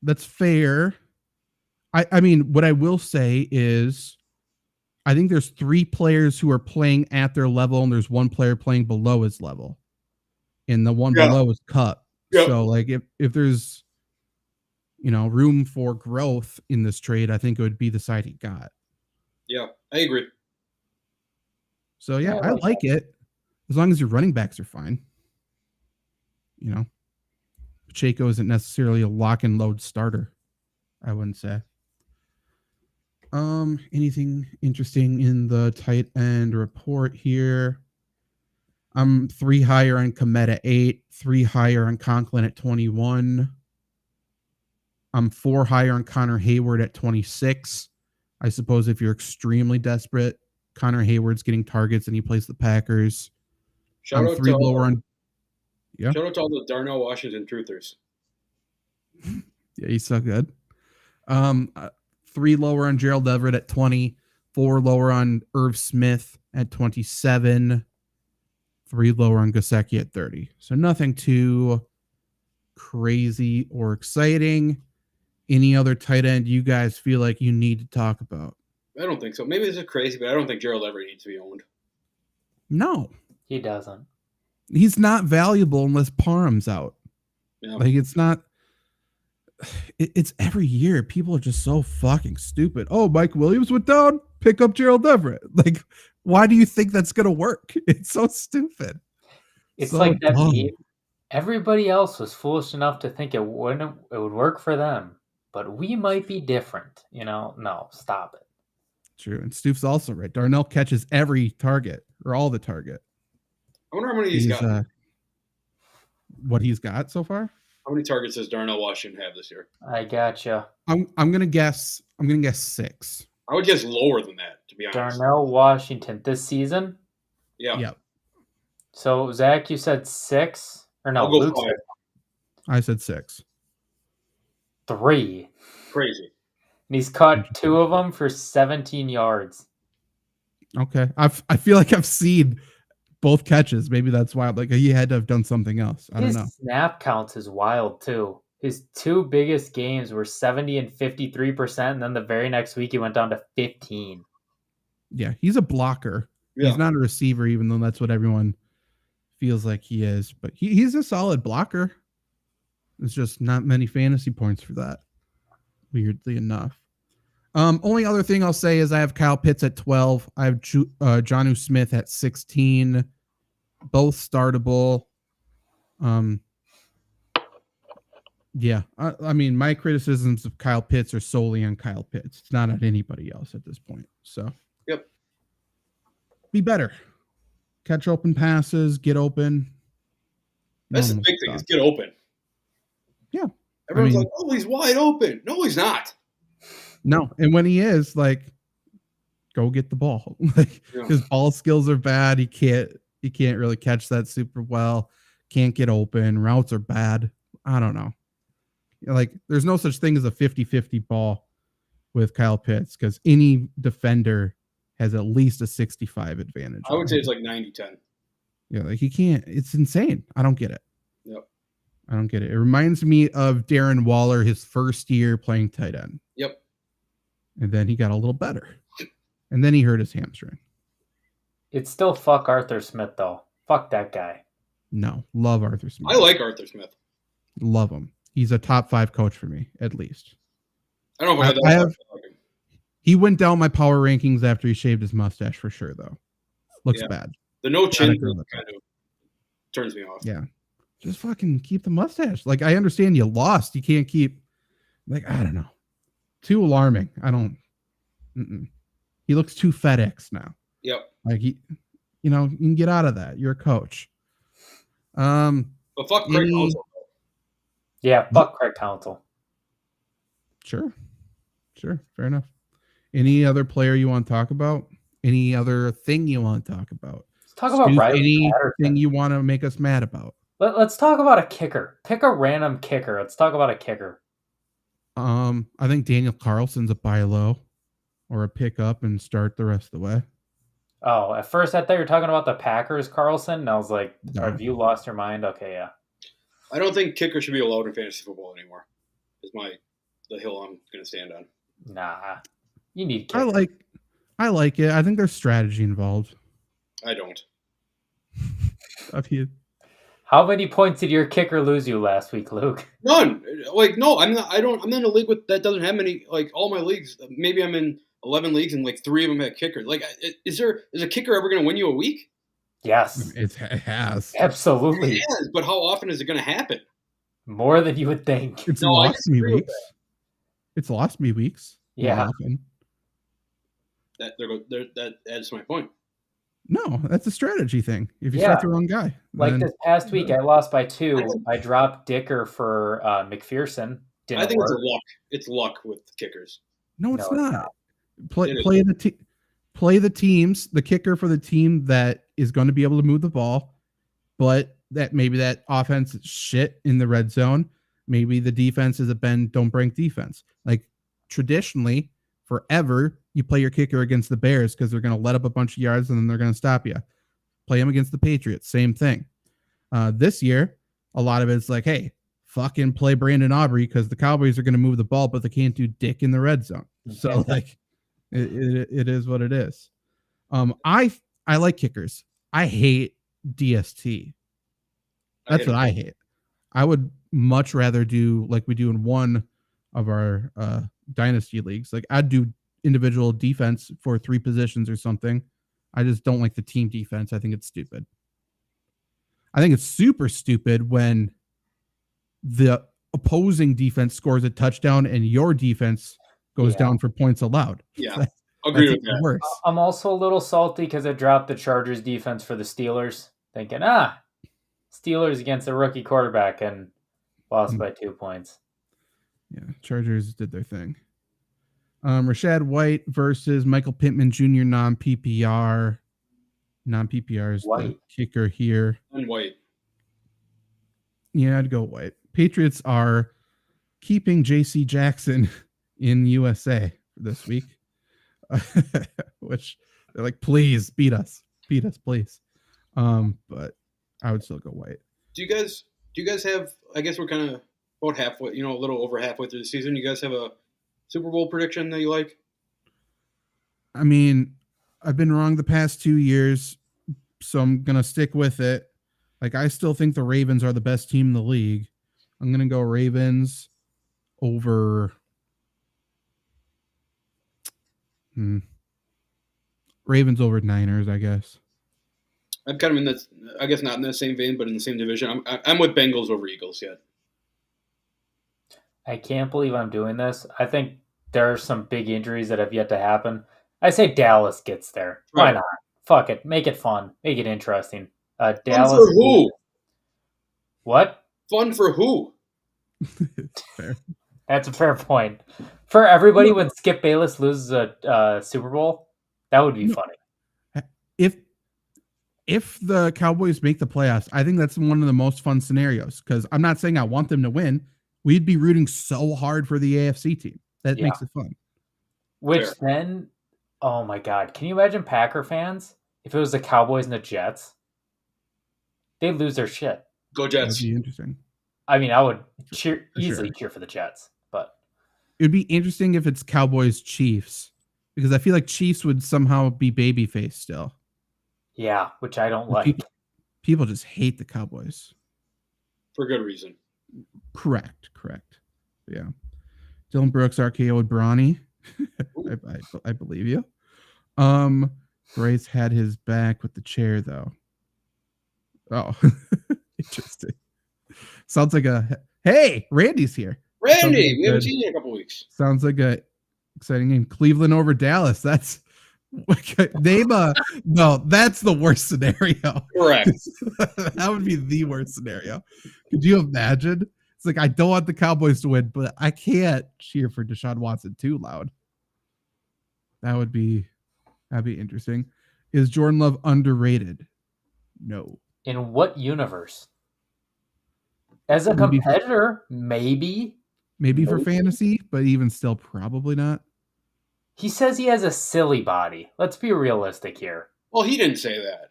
That's fair. I mean, what I will say is I think there's 3 players who are playing at their level, and there's 1 player playing below his level. And the one below is Cup. Yep. So if there's room for growth in this trade, I think it would be the side he got. Yeah, I agree. So yeah, I like it as long as your running backs are fine. Pacheco isn't necessarily a lock and load starter, I wouldn't say. Anything interesting in the tight end report here? I'm 3 higher on Kmet at 8, 3 higher on Conklin at 21. I'm 4 higher on Connor Hayward at 26. I suppose if you're extremely desperate, Connor Hayward's getting targets and he plays the Packers. Shout out 3 to lower on. Yeah. Shout out to all the Darnell Washington truthers. Yeah, he's so good. 3 lower on Gerald Everett at 20. 4 lower on Irv Smith at 27. 3 lower on Gesicki at 30. So nothing too crazy or exciting. Any other tight end you guys feel like you need to talk about? I don't think so. Maybe this is crazy, but I don't think Gerald Everett needs to be owned. No. He doesn't. He's not valuable unless Parham's out. Yeah. It's not. It's every year. People are just so fucking stupid. Oh, Mike Williams went down. Pick up Gerald Everett. Why do you think that's going to work? It's so stupid. It's so like that dumb. meme. Everybody else was foolish enough to think it would work for them, but we might be different. No, stop it. True. And Stoof's also right. Darnell catches every target or all the target. I wonder how many he's got. What he's got so far? How many targets does Darnell Washington have this year? I gotcha. I'm gonna guess 6. I would guess lower than that, to be honest. Darnell Washington this season. Yeah. Yep. So Zach, you said 6 or no? I'll go Luke 5. said I said 6. 3. Crazy. And he's caught 2 of them for 17 yards. Okay. I feel like I've seen both catches. Maybe that's why. Like he had to have done something else. I don't know. His snap counts is wild too. His 2 biggest games were 70 and 53%, and then the very next week he went down to 15. Yeah, he's a blocker. Yeah. He's not a receiver, even though that's what everyone feels like he is. But he's a solid blocker. There's just not many fantasy points for that, weirdly enough. Only other thing I'll say is I have Kyle Pitts at 12. I have Jonnu Smith at 16. Both startable. Yeah, I mean, my criticisms of Kyle Pitts are solely on Kyle Pitts. It's not on anybody else at this point. So, Yep. Be better. Catch open passes, get open. That's the Normal big thing, stuff. is get open. Yeah. Everyone's I mean- like, oh, he's wide open. No, he's not. No, and when he is, like, go get the ball. Like Yeah. his ball skills are bad. He can't really catch that super well. Can't get open. Routes are bad. I don't know. Like, there's no such thing as a 50-50 ball with Kyle Pitts because any defender has at least a 65 advantage. I would say it's like 90-10. Yeah, like he can't. It's insane. I don't get it. Yep. I don't get it. It reminds me of Darren Waller, his first year playing tight end. Yep. And then he got a little better. And then he hurt his hamstring. It's still fuck Arthur Smith though. Fuck that guy. No, love Arthur Smith. I like Arthur Smith. Love him. He's a top 5 coach for me, at least. I don't know if I I have- He went down my power rankings after he shaved his mustache for sure, though. Looks Yeah. bad. The no chin agree thing with kind of turns me off. Yeah. Just fucking keep the mustache. Like, I understand you lost. You can't keep, like, I don't know. Too alarming. I don't. He looks too FedEx now. Yep. Like, you can get out of that. You're a coach. But fuck Craig Any- also. Yeah, fuck Craig Counsell. Sure. Fair enough. Any other player you want to talk about? Any other thing you want to talk about? Let's talk about Stu, Riley anything Patterson. you want to make us mad about? Let's talk about a kicker. Pick a random kicker. Let's talk about a kicker. I think Daniel Carlson's a buy low or a pick up and start the rest of the way. Oh, at first I thought you were talking about the Packers, Carlson, and I was like, No. have you lost your mind? Okay, yeah. I don't think kicker should be allowed in fantasy football anymore. Is the hill I'm going to stand on. Nah. You need kicker. I like it. I think there's strategy involved. I don't. Of you. How many points did your kicker lose you last week, Luke? None. Like, no, I'm not. I'm in a league that doesn't have many. Like, all my leagues. Maybe I'm in 11 leagues and like 3 of them have kickers. Like, is a kicker ever going to win you a week? Yes. It has. Absolutely. Yes, but how often is it going to happen? More than you would think. It's No, I lost me disagree with weeks. It's lost me weeks. more Yeah. often. That adds to my point. No, that's a strategy thing. If you Yeah. start the wrong guy. Like then- this past week, I lost by 2. I dropped Dicker for McPherson. Didn't I think work. it's luck. It's luck with kickers. No, it's No, it's not. Play It is. play the teams, the kicker for the team that is going to be able to move the ball, but that maybe that offense is shit in the red zone. Maybe the defense is a bend don't break defense. Like traditionally, forever, you play your kicker against the Bears because they're going to let up a bunch of yards and then they're going to stop you. Play them against the Patriots, same thing. This year, a lot of it's like, hey, fucking play Brandon Aubrey because the Cowboys are going to move the ball, but they can't do dick in the red zone. So like, it is what it is. I like kickers. I hate DST. That's what I hate. I would much rather do like we do in one of our dynasty leagues. Like I'd do individual defense for 3 positions or something. I just don't like the team defense. I think it's stupid. I think it's super stupid when the opposing defense scores a touchdown and your defense goes down for points allowed. Yeah, That's agree with even that. worse. I'm also a little salty because I dropped the Chargers defense for the Steelers, thinking, Steelers against a rookie quarterback, and Lost by 2 points. Yeah, Chargers did their thing. Rashad White versus Michael Pittman Jr. non-PPR. Non-PPR is the kicker here. And White. Yeah, I'd go White. Patriots are keeping J.C. Jackson in USA this week, which they're like, please beat us, please. But I would still go White. Do you guys have? I guess we're kind of about halfway. A little over halfway through the season. You guys have a Super Bowl prediction that you like? I mean, I've been wrong the past 2 years, so I'm gonna stick with it. Like, I still think the Ravens are the best team in the league. I'm gonna go Ravens over. Ravens over Niners, I guess. I'm kind of in that. I guess not in the same vein, but in the same division. I'm with Bengals over Eagles yet. I can't believe I'm doing this. I think there are some big injuries that have yet to happen. I say Dallas gets there. Why not? Fuck it. Make it fun. Make it interesting. Dallas. Fun for who? What? Fun for who? Fair. That's a fair point. For everybody, when Skip Bayless loses a Super Bowl, that would be funny. If the Cowboys make the playoffs, I think that's one of the most fun scenarios, because I'm not saying I want them to win. We'd be rooting so hard for the AFC team. That makes it fun. Which then, oh my God, can you imagine Packer fans if it was the Cowboys and the Jets? They'd lose their shit. Go Jets. That'd be interesting. I mean, I would easily cheer for the Jets, but it'd be interesting if it's Cowboys Chiefs, because I feel like Chiefs would somehow be babyface still. Yeah, which I don't like. People just hate the Cowboys. For good reason. Correct. Yeah. Dylan Brooks RKO'd Bronny. I believe you. Bryce had his back with the chair, though. Oh, interesting. Sounds like hey, Randy's here. Randy, we haven't seen you in a couple weeks. Sounds like a exciting game. Cleveland over Dallas. That's no, that's the worst scenario. Correct. That would be the worst scenario. Could you imagine? It's like, I don't want the Cowboys to win, but I can't cheer for Deshaun Watson too loud. That'd be interesting. Is Jordan Love underrated? No. In what universe? As a competitor, maybe. Maybe for fantasy, but even still, probably not. He says he has a silly body. Let's be realistic here. Well, he didn't say that.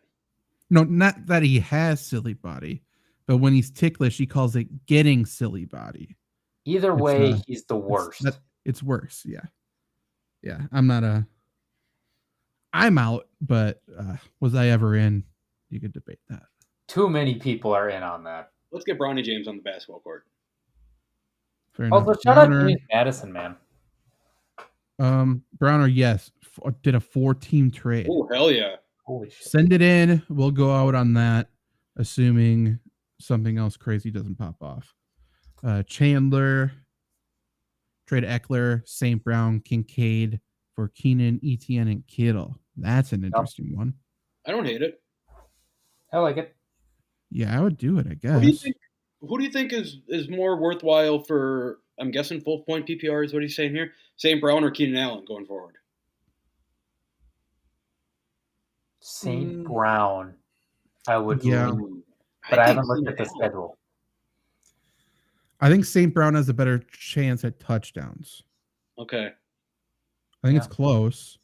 No, not that he has silly body, but when he's ticklish, he calls it getting silly body. Either way, he's the worst. It's worse, yeah. Yeah, I'm out, but was I ever in? You could debate that. Too many people are in on that. Let's get Bronny James on the basketball court. Fair enough. Also, shout out to James Madison, man. Browner, yes, did a 4-team trade. Oh, hell yeah. Holy shit. Send it in. We'll go out on that, assuming something else crazy doesn't pop off. Chandler, trade Eckler, St. Brown, Kincaid for Keenan, Etienne, and Kittle. That's an interesting one. I don't hate it. I like it. Yeah, I would do it, I guess. Who do you think is more worthwhile for, I'm guessing, full point PPR is what he's saying here? St. Brown or Keenan Allen going forward? St. Brown, I would lean, but I haven't looked at the schedule. I think St. Brown has a better chance at touchdowns. Okay. I think it's close.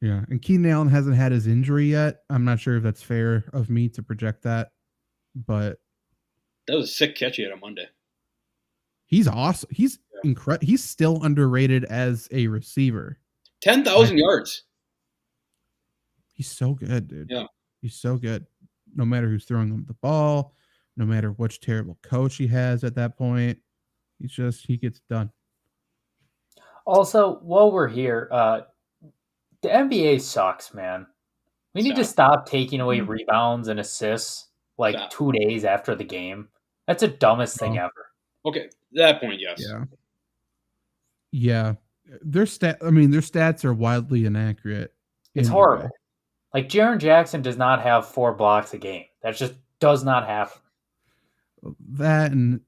Yeah, and Keenan Allen hasn't had his injury yet. I'm not sure if that's fair of me to project that, but that was a sick catch he had on Monday. He's awesome. He's incredible. He's still underrated as a receiver. 10,000 yards. He's so good, dude. Yeah. He's so good. No matter who's throwing him the ball, no matter which terrible coach he has at that point, he gets done. Also, while we're here, the NBA sucks, man. We need to stop taking away rebounds and assists 2 days after the game. That's the dumbest thing ever. Okay, at that point, yes. Yeah. Their stats are wildly inaccurate. It's horrible. Like, Jaren Jackson does not have 4 blocks a game. That just does not happen. that, and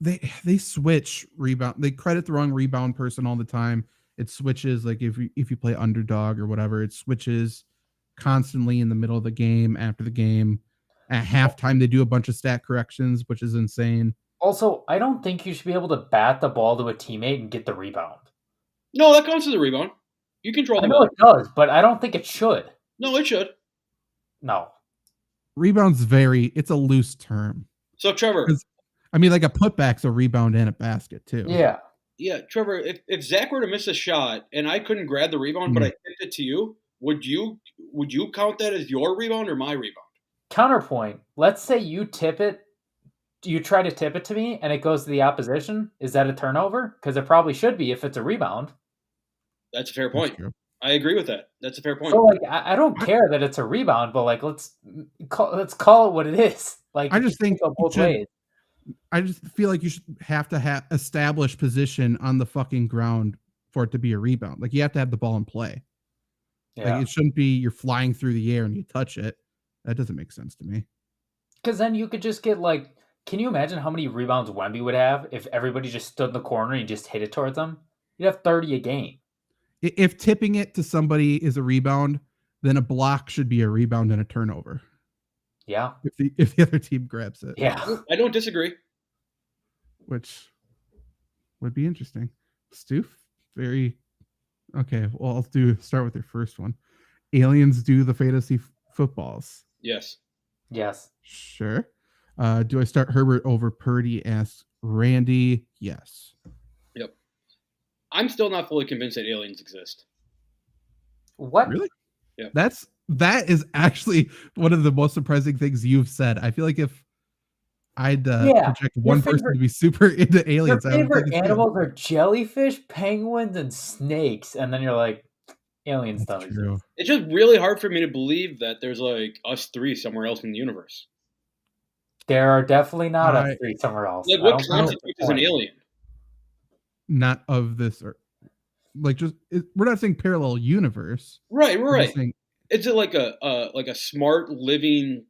they switch rebound. They credit the wrong rebound person all the time. It switches, like if you play underdog or whatever, it switches constantly in the middle of the game, after the game. At halftime, they do a bunch of stat corrections, which is insane. Also, I don't think you should be able to bat the ball to a teammate and get the rebound. No, that counts as a rebound. You control the I know ball. it does, but I don't think it should. No, it should. No. Rebounds it's a loose term. So, Trevor. I mean, like a putback's a rebound and a basket, too. Yeah. Yeah, Trevor, if Zach were to miss a shot and I couldn't grab the rebound, but I tipped it to you, would you count that as your rebound or my rebound? Counterpoint. Let's say you tip it. You try to tip it to me and it goes to the opposition. Is that a turnover? Because it probably should be if it's a rebound. That's a fair point. I agree with that. That's a fair point. So, like, I don't care that it's a rebound, but like, let's call it what it is. Like, I just think both ways. I just feel like you should have to establish position on the fucking ground for it to be a rebound. Like, you have to have the ball in play. Yeah. Like, it shouldn't be you're flying through the air and you touch it. That doesn't make sense to me. Because then you could just get like, can you imagine how many rebounds Wemby would have if everybody just stood in the corner and just hit it towards them? You'd have 30 a game. If tipping it to somebody is a rebound, then a block should be a rebound and a turnover. Yeah. If the other team grabs it. Yeah. I don't disagree. Which would be interesting. Stoof, very okay. Well, I'll start with your first one. Aliens do the fantasy footballs. Yes. Yes. Sure. Do I start Herbert over Purdy? Asks Randy. Yes. Yep. I'm still not fully convinced that aliens exist. What? Really? Yeah. That is actually one of the most surprising things you've said. I feel like if I'd project one person to be super into aliens, your favorite animals are jellyfish, penguins, and snakes, and then you're like, aliens don't exist. It's just really hard for me to believe that there's like us three somewhere else in the universe. There are definitely not us three somewhere else. Like, what constitutes as an alien? Not of this, or like just we're not saying parallel universe. Right. Saying, is it like a smart living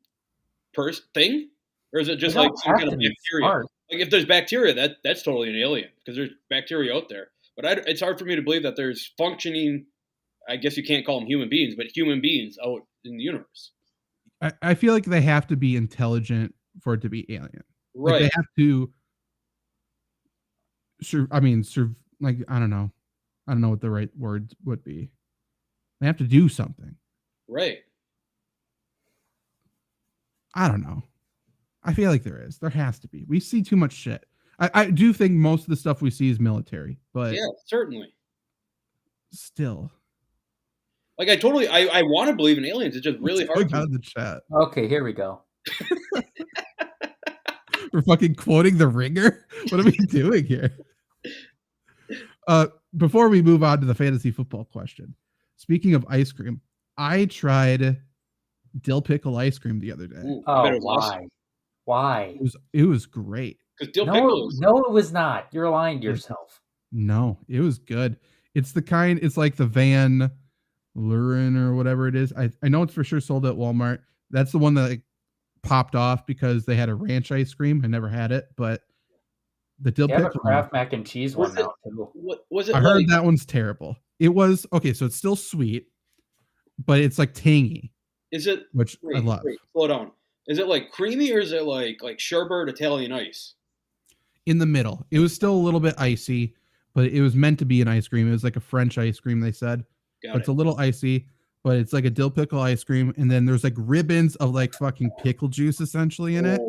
person thing, or is it just like some kind of bacteria? Smart. Like if there's bacteria, that's totally an alien because there's bacteria out there. But it's hard for me to believe that there's functioning. I guess you can't call them human beings, but human beings out in the universe. I feel like they have to be intelligent for it to be alien. Right. Like they have to. Like I don't know what the right word would be. They have to do something. Right. I don't know. I feel like there has to be. We see too much shit. I do think most of the stuff we see is military, but yeah, certainly. Still. Like I want to believe in aliens. It's just really hard. Out of the chat. Okay, here we go. We're fucking quoting The Ringer. What are we doing here? Before we move on to the fantasy football question, speaking of ice cream, I tried dill pickle ice cream the other day. Ooh, why? Awesome. Why? It was great. No, it was not. You're lying to yourself. No, it was good. It's like the Van Luren or whatever it is. I know it's for sure sold at Walmart. That's the one that like, popped off because they had a ranch ice cream. I never had it, but the dill pickle. Have a Kraft mac and cheese one now too. What was it? I heard that one's terrible. It was okay, so it's still sweet, but it's like tangy. Is it? Which I love. Slow down. Is it like creamy or is it like sherbet Italian ice? In the middle. It was still a little bit icy, but it was meant to be an ice cream. It was like a French ice cream, they said. It's a little icy, but it's like a dill pickle ice cream. And then there's like ribbons of like fucking pickle juice essentially in it.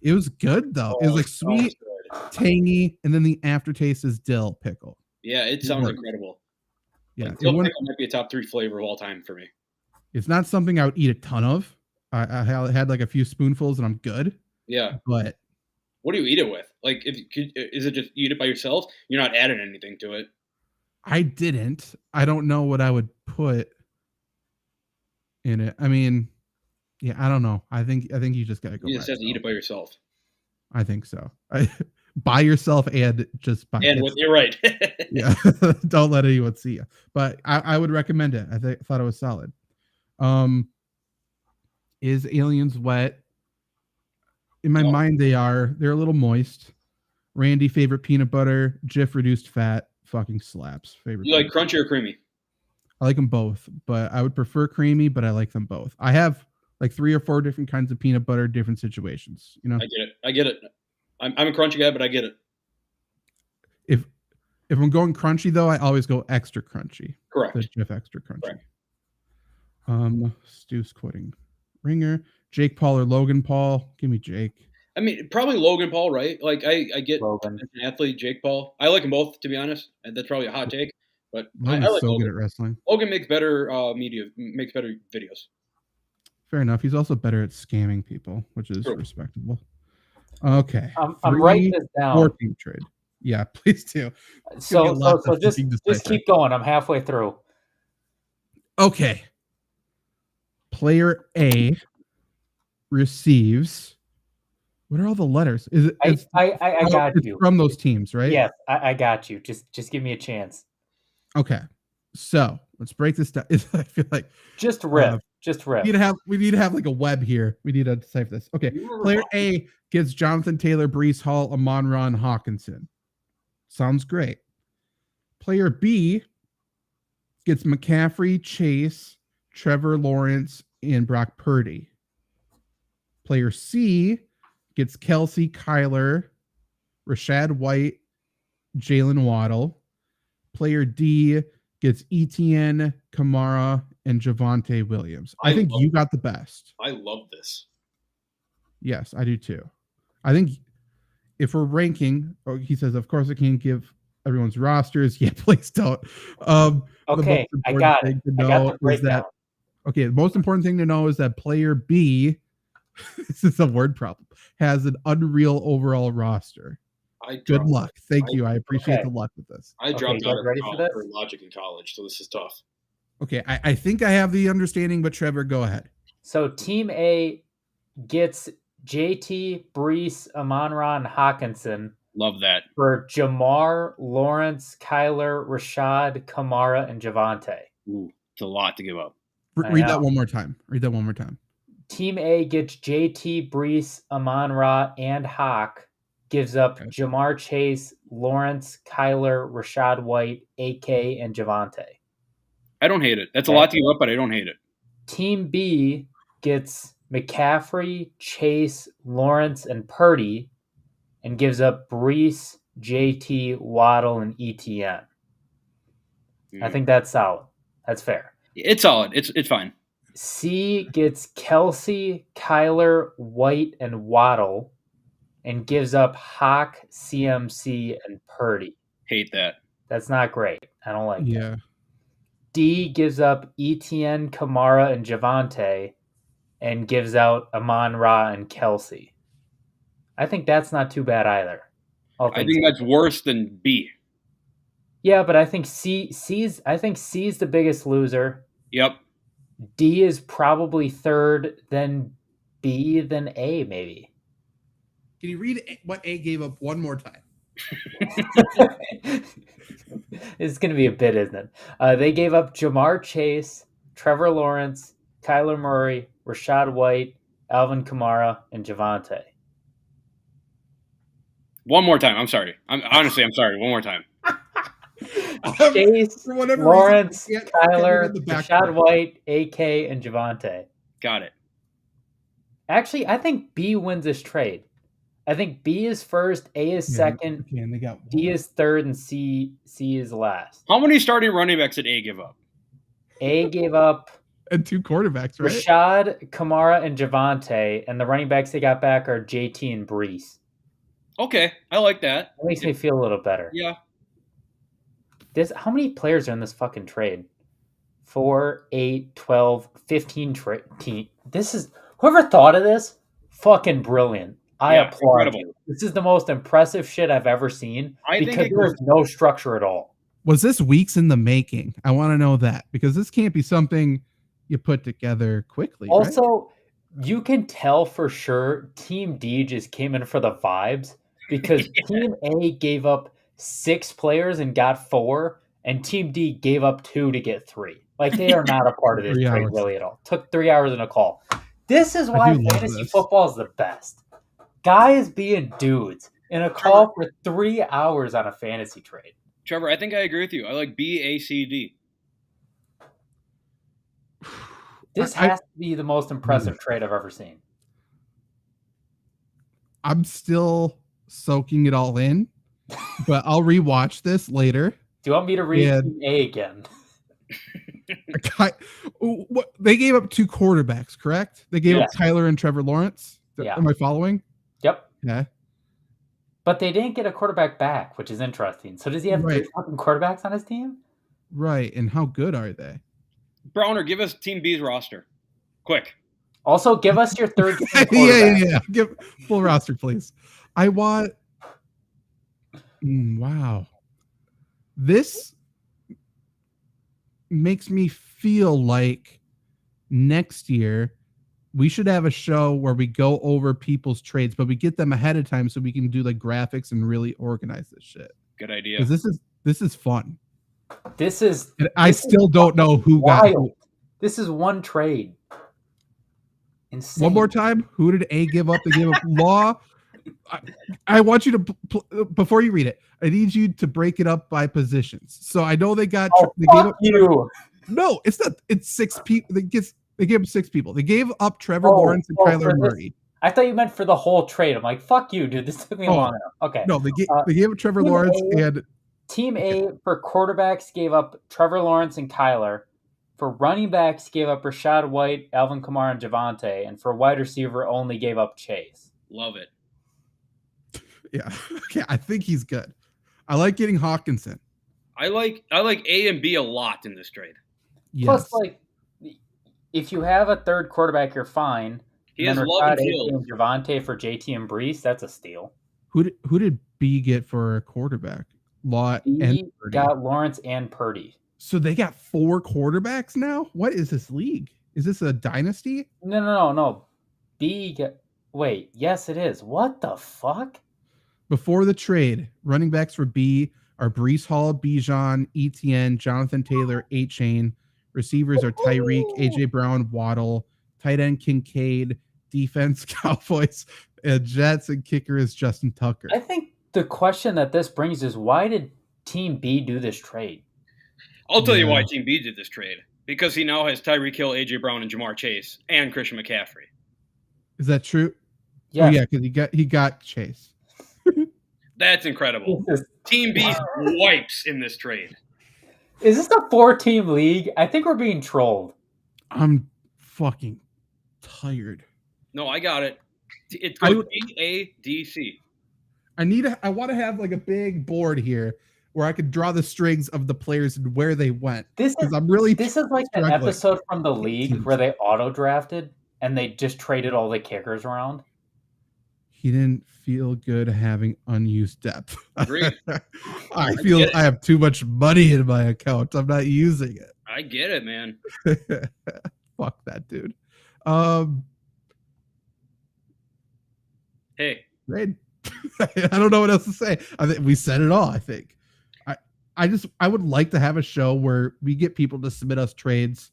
It was good though. It was like sweet, tangy, and then the aftertaste is dill pickle. Yeah, it sounds incredible. Yeah, like, dill pickle might be a top 3 flavor of all time for me. It's not something I would eat a ton of. I had like a few spoonfuls and I'm good. Yeah, but what do you eat it with? Like, is it just eat it by yourself? You're not adding anything to it. I didn't. I don't know what I would put in it. I mean, yeah, I don't know. I think you just gotta go. You just have to eat it by yourself. I think so. By yourself and just by. And you're right. Yeah, don't let anyone see you. But I would recommend it. I thought it was solid. Is Aliens wet? in my mind, they're a little moist. Randy, favorite peanut butter. Jif, reduced fat. Fucking slaps. Favorite. You like crunchy or creamy? I like them both, but I would prefer creamy, but I like them both. I have like 3 or 4 different kinds of peanut butter, different situations. You know, I get it. I'm a crunchy guy, but I get it. If I'm going crunchy though, I always go extra crunchy. Correct. The Jif extra crunchy. Correct. Stu's quitting. Ringer. Jake Paul or Logan Paul? Give me Jake. I mean, probably Logan Paul, right? Like I get Logan. as an athlete, Jake Paul. I like them both, to be honest. And that's probably a hot take, but Logan's I like so Logan. good at wrestling. Logan makes better makes better videos. Fair enough. He's also better at scamming people, which is respectable. Okay. I'm writing this down. 14 trade. Yeah, please do. So just keep going. I'm halfway through. Okay. Player A receives. What are all the letters? Is it? I got you from those teams, right? Yes, I got you. Just give me a chance. Okay. So let's break this down. I feel like just rip. We need to have like a web here. We need to decipher this. Okay. Player A gives Jonathan Taylor, Breece Hall, Amon-Ra, and Hawkinson. Sounds great. Player B gets McCaffrey, Chase, Trevor Lawrence, and Brock Purdy. Player C gets Kelsey, Kyler, Rashad White, Jalen Waddle. Player D gets Etienne, Kamara, and Javonte Williams. I think you got the best. I love this. Yes, I do too. I think if we're ranking, he says, of course I can't give everyone's rosters. Yeah, please don't. Okay, I got it. I got the breakdown. The most important thing to know is that player B, this is a word problem, has an unreal overall roster. Good luck. Thank you. I appreciate the luck with this. I dropped out of logic in college, so this is tough. Okay, I think I have the understanding, but Trevor, go ahead. So Team A gets JT, Breece, Amon-Ra, and Hawkinson. Love that. For Jamar, Lawrence, Kyler, Rashad, Kamara, and Javonte. Ooh, it's a lot to give up. Read that one more time. Team A gets JT, Breece, Amon-Ra, and Hawk. Gives up Jamar Chase, Lawrence, Kyler, Rashad White, AK, and Javonte. I don't hate it. That's a lot to give up, but I don't hate it. Team B gets McCaffrey, Chase, Lawrence, and Purdy, and gives up Breece, JT, Waddle, and ETN. I think that's solid. That's fair. It's solid. It's fine. C gets Kelsey, Kyler, White, and Waddle, and gives up Hawk, CMC, and Purdy. Hate that. That's not great. I don't like that. Yeah. D gives up Etienne, Kamara, and Javonte, and gives out Amon-Ra and Kelsey. I think that's not too bad either. I think that's worse than B. Yeah, but I think C's the biggest loser. Yep. D is probably third, then B, then A, maybe. Can you read what A gave up one more time? It's going to be a bit, isn't it? They gave up Jamar Chase, Trevor Lawrence, Kyler Murray, Rashad White, Alvin Kamara, and Javonte. One more time. I'm sorry. I'm sorry. One more time. Chase, Lawrence, Kyler, Rashad White, AK, and Javonte. Got it. Actually, I think B wins this trade. I think B is first, A is second, D is third, and C is last. How many starting running backs did A give up? A gave up and 2 quarterbacks, right? Rashad, Kamara, and Javonte, and the running backs they got back are JT and Breece. Okay, I like that. It makes me feel a little better. Yeah. How many players are in this fucking trade? 4, 8, 12, 15 team. Whoever thought of this, fucking brilliant. I applaud you. This is the most impressive shit I've ever seen because there's no structure at all. Was this weeks in the making? I want to know that because this can't be something you put together quickly. Also, you can tell for sure Team D just came in for the vibes because Team A gave up 6 players and got 4, and Team D gave up 2 to get 3. Like, they are not a part of this trade really at all. Took 3 hours in a call. This is why fantasy football is the best. Guys being dudes in a call for 3 hours on a fantasy trade. Trevor, I think I agree with you. I like BACD. This has to be the most impressive trade I've ever seen. I'm still soaking it all in, but I'll rewatch this later. Do you want me to read Team A again? They gave up 2 quarterbacks, correct? They gave up Tyler and Trevor Lawrence. Yeah. Am I following? Yep. Yeah. But they didn't get a quarterback back, which is interesting. So does he have 3 fucking quarterbacks on his team? Right. And how good are they? Browner, give us Team B's roster. Quick. Also, give us your third yeah. Give full roster, please. I want... wow. This makes me feel like next year we should have a show where we go over people's trades, but we get them ahead of time so we can do like graphics and really organize this shit. Good idea. Because this is fun. I still don't know who got who. This is one trade. Insane. One more time. Who did A give up? They gave up Law. I want you to before you read it. I need you to break it up by positions. So I know they got. They gave up. You. No, it's not. It's 6 people. They gave up 6 people. They gave up Trevor Lawrence and Kyler Murray. I thought you meant for the whole trade. I'm like, fuck you, dude. This took me long enough. Okay. No, they gave up Trevor Lawrence and Team A for quarterbacks gave up Trevor Lawrence and Kyler. For running backs gave up Rashad White, Alvin Kamara, and Javonte, and for wide receiver only gave up Chase. Love it. Yeah. Okay, I think he's good. I like getting Hawkinson. I like A and B a lot in this trade. Yes. Plus, like, if you have a third quarterback, you're fine. He has Love and Javonte for JT and Brees, that's a steal. Who did B get for a quarterback? Law and Purdy. Got Lawrence and Purdy. So they got 4 quarterbacks now? What is this league? Is this a dynasty? No. Wait, yes it is. What the fuck? Before the trade, running backs for B are Brees Hall, Bijan, Etienne, Jonathan Taylor, A-Chain. Receivers are Tyreek, AJ Brown, Waddle. Tight end Kincaid. Defense Cowboys, Jets, and kicker is Justin Tucker. I think the question that this brings is why did Team B do this trade? I'll tell you why Team B did this trade. Because he now has Tyreek Hill, AJ Brown, and Jamar Chase, and Christian McCaffrey. Is that true? Yeah. Oh, yeah, because he got Chase. That's incredible. Team B wipes in this trade. Is this a 4-team league? I think we're being trolled. I'm fucking tired. No, I got it. It's goes B-A-D-C. I want to have like a big board here where I could draw the strings of the players and where they went. This is like an episode from the league where they auto drafted and they just traded all the kickers around. He didn't feel good having unused depth. Agreed. I feel I have too much money in my account. I'm not using it. I get it, man. Fuck that dude. Hey. Right. I don't know what else to say. I think we said it all, I think. I would like to have a show where we get people to submit us trades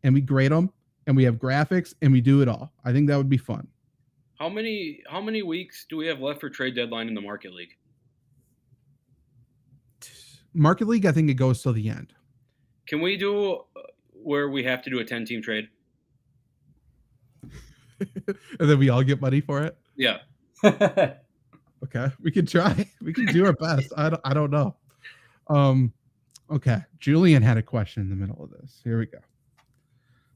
and we grade them and we have graphics and we do it all. I think that would be fun. How many weeks do we have left for trade deadline in the Market League? Market League, I think it goes till the end. Can we do where we have to do a 10-team trade? And then we all get money for it? Yeah. Okay, we can try. We can do our best. I don't know. Okay, Julian had a question in the middle of this. Here we go.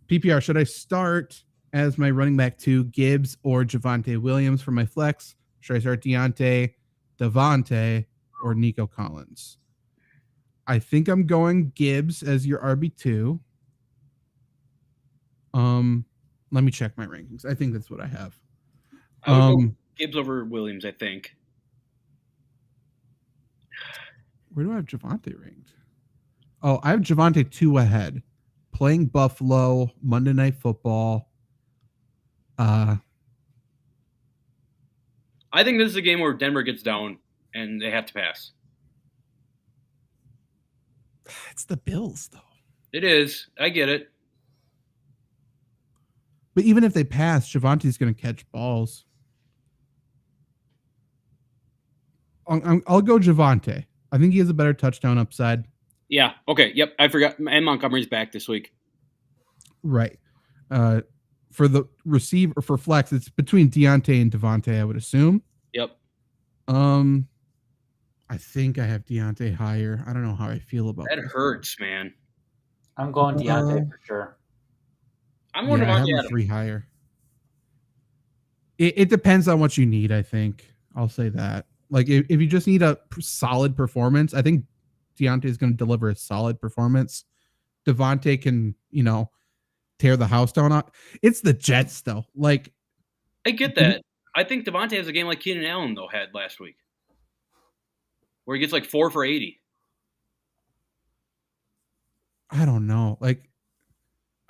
PPR, should I start as my running back 2 Gibbs or Javonte Williams for my flex? Should I start Deontay, Devontae, or Nico Collins? I think I'm going Gibbs as your RB2. Let me check my rankings. I think that's what I have. I would go Gibbs over Williams, I think. Where do I have Javonte ranked? Oh, I have Javonte 2 ahead. Playing Buffalo, Monday Night Football. I think this is a game where Denver gets down and they have to pass. It's the Bills, though. It is. I get it. But even if they pass, Javonte's going to catch balls. I'll go Javonte. I think he has a better touchdown upside. Yeah. Okay. Yep. I forgot. And Montgomery's back this week. Right. For the receiver for flex, it's between Deontay and Devontae, I would assume. Yep. I think I have Deontay higher. I don't know how I feel about that. Hurts, man. I'm going Deontay for sure. I'm going to have him 3 higher. It depends on what you need, I think. I'll say that. Like, if you just need a solid performance, I think Deontay is going to deliver a solid performance. Devontae can, tear the house down. It's the Jets, though. Like, I get that. I think Devontae has a game like Keenan Allen, though, had last week, where he gets like 4 for 80. I don't know. Like,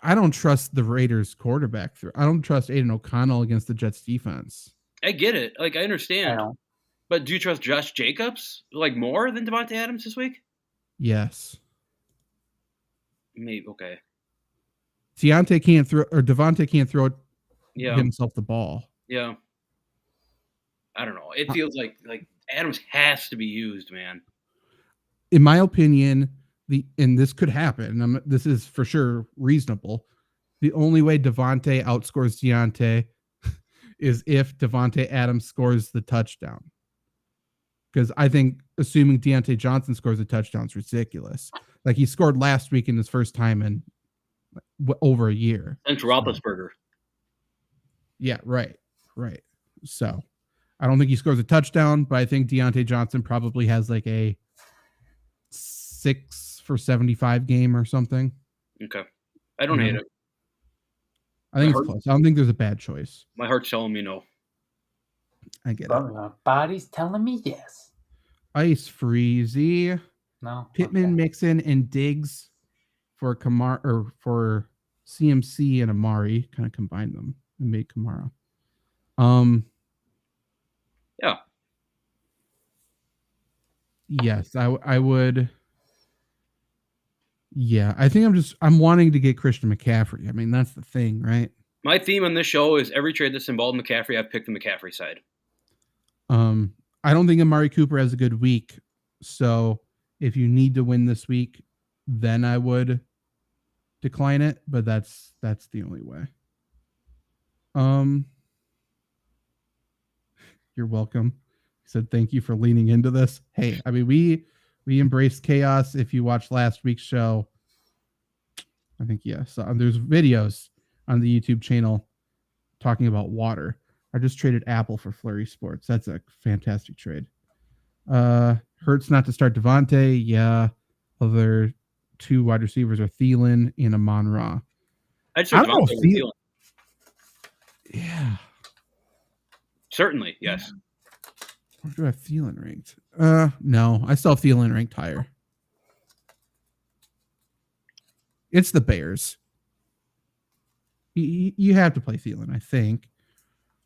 I don't trust the Raiders quarterback through. I don't trust Aiden O'Connell against the Jets defense. I get it. Like, I understand. But do you trust Josh Jacobs like more than Devontae Adams this week? Yes. Maybe. Okay. Devontae can't throw himself the ball. Yeah. I don't know. It feels like Adams has to be used, man. In my opinion, and this could happen. This is for sure reasonable. The only way Devontae outscores Deontay is if Devontae Adams scores the touchdown. Because I think assuming Deontay Johnson scores a touchdown is ridiculous. Like, he scored last week in his first time in over a year. And Roethlisberger. Yeah, right. So, I don't think he scores a touchdown, but I think Deontay Johnson probably has like a 6 for 75 game or something. Okay. I don't hate it. I think it's close. I don't think there's a bad choice. My heart's telling me no. I get it. My body's telling me yes. Ice Freezy. No. Pittman, Mixon, and Diggs for Kamara or for CMC and Amari. Kind of combined them and made Kamara. Yeah. Yes, I would. Yeah, I think I'm wanting to get Christian McCaffrey. I mean, that's the thing, right? My theme on this show is every trade that's involved in McCaffrey, I've picked the McCaffrey side. I don't think Amari Cooper has a good week. So if you need to win this week, then I would decline it. But that's the only way. You're welcome. He said, thank you for leaning into this. Hey, I mean, we embraced chaos. If you watched last week's show, I think, yes. There's videos on the YouTube channel talking about water. I just traded Apple for Flurry Sports. That's a fantastic trade. Hurts not to start Devontae. Yeah. Other 2 wide receivers are Thielen and Amon-Ra. I don't know if Thielen. Yeah. Certainly, yes. Where do I have Thielen ranked? No, I still have Thielen ranked higher. It's the Bears. You have to play Thielen, I think.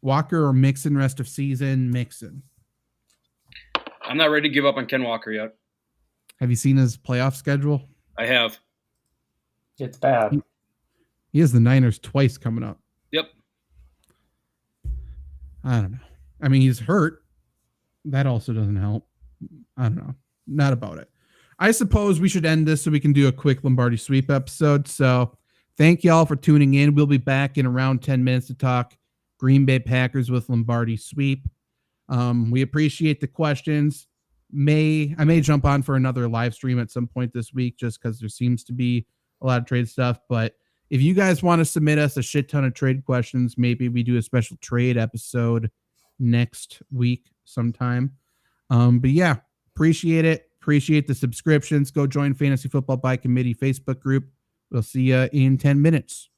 Walker or Mixon rest of season? Mixon. I'm not ready to give up on Ken Walker yet. Have you seen his playoff schedule? I have. It's bad. He has the Niners twice coming up. Yep. I don't know. I mean, he's hurt. That also doesn't help. I don't know. Not about it. I suppose we should end this so we can do a quick Lombardi sweep episode. So thank y'all for tuning in. We'll be back in around 10 minutes to talk Green Bay Packers with Lombardi sweep. We appreciate the questions. I may jump on for another live stream at some point this week just because there seems to be a lot of trade stuff. But if you guys want to submit us a shit ton of trade questions, maybe we do a special trade episode next week sometime. But yeah, appreciate it. Appreciate the subscriptions. Go join Fantasy Football by Committee Facebook group. We'll see you in 10 minutes.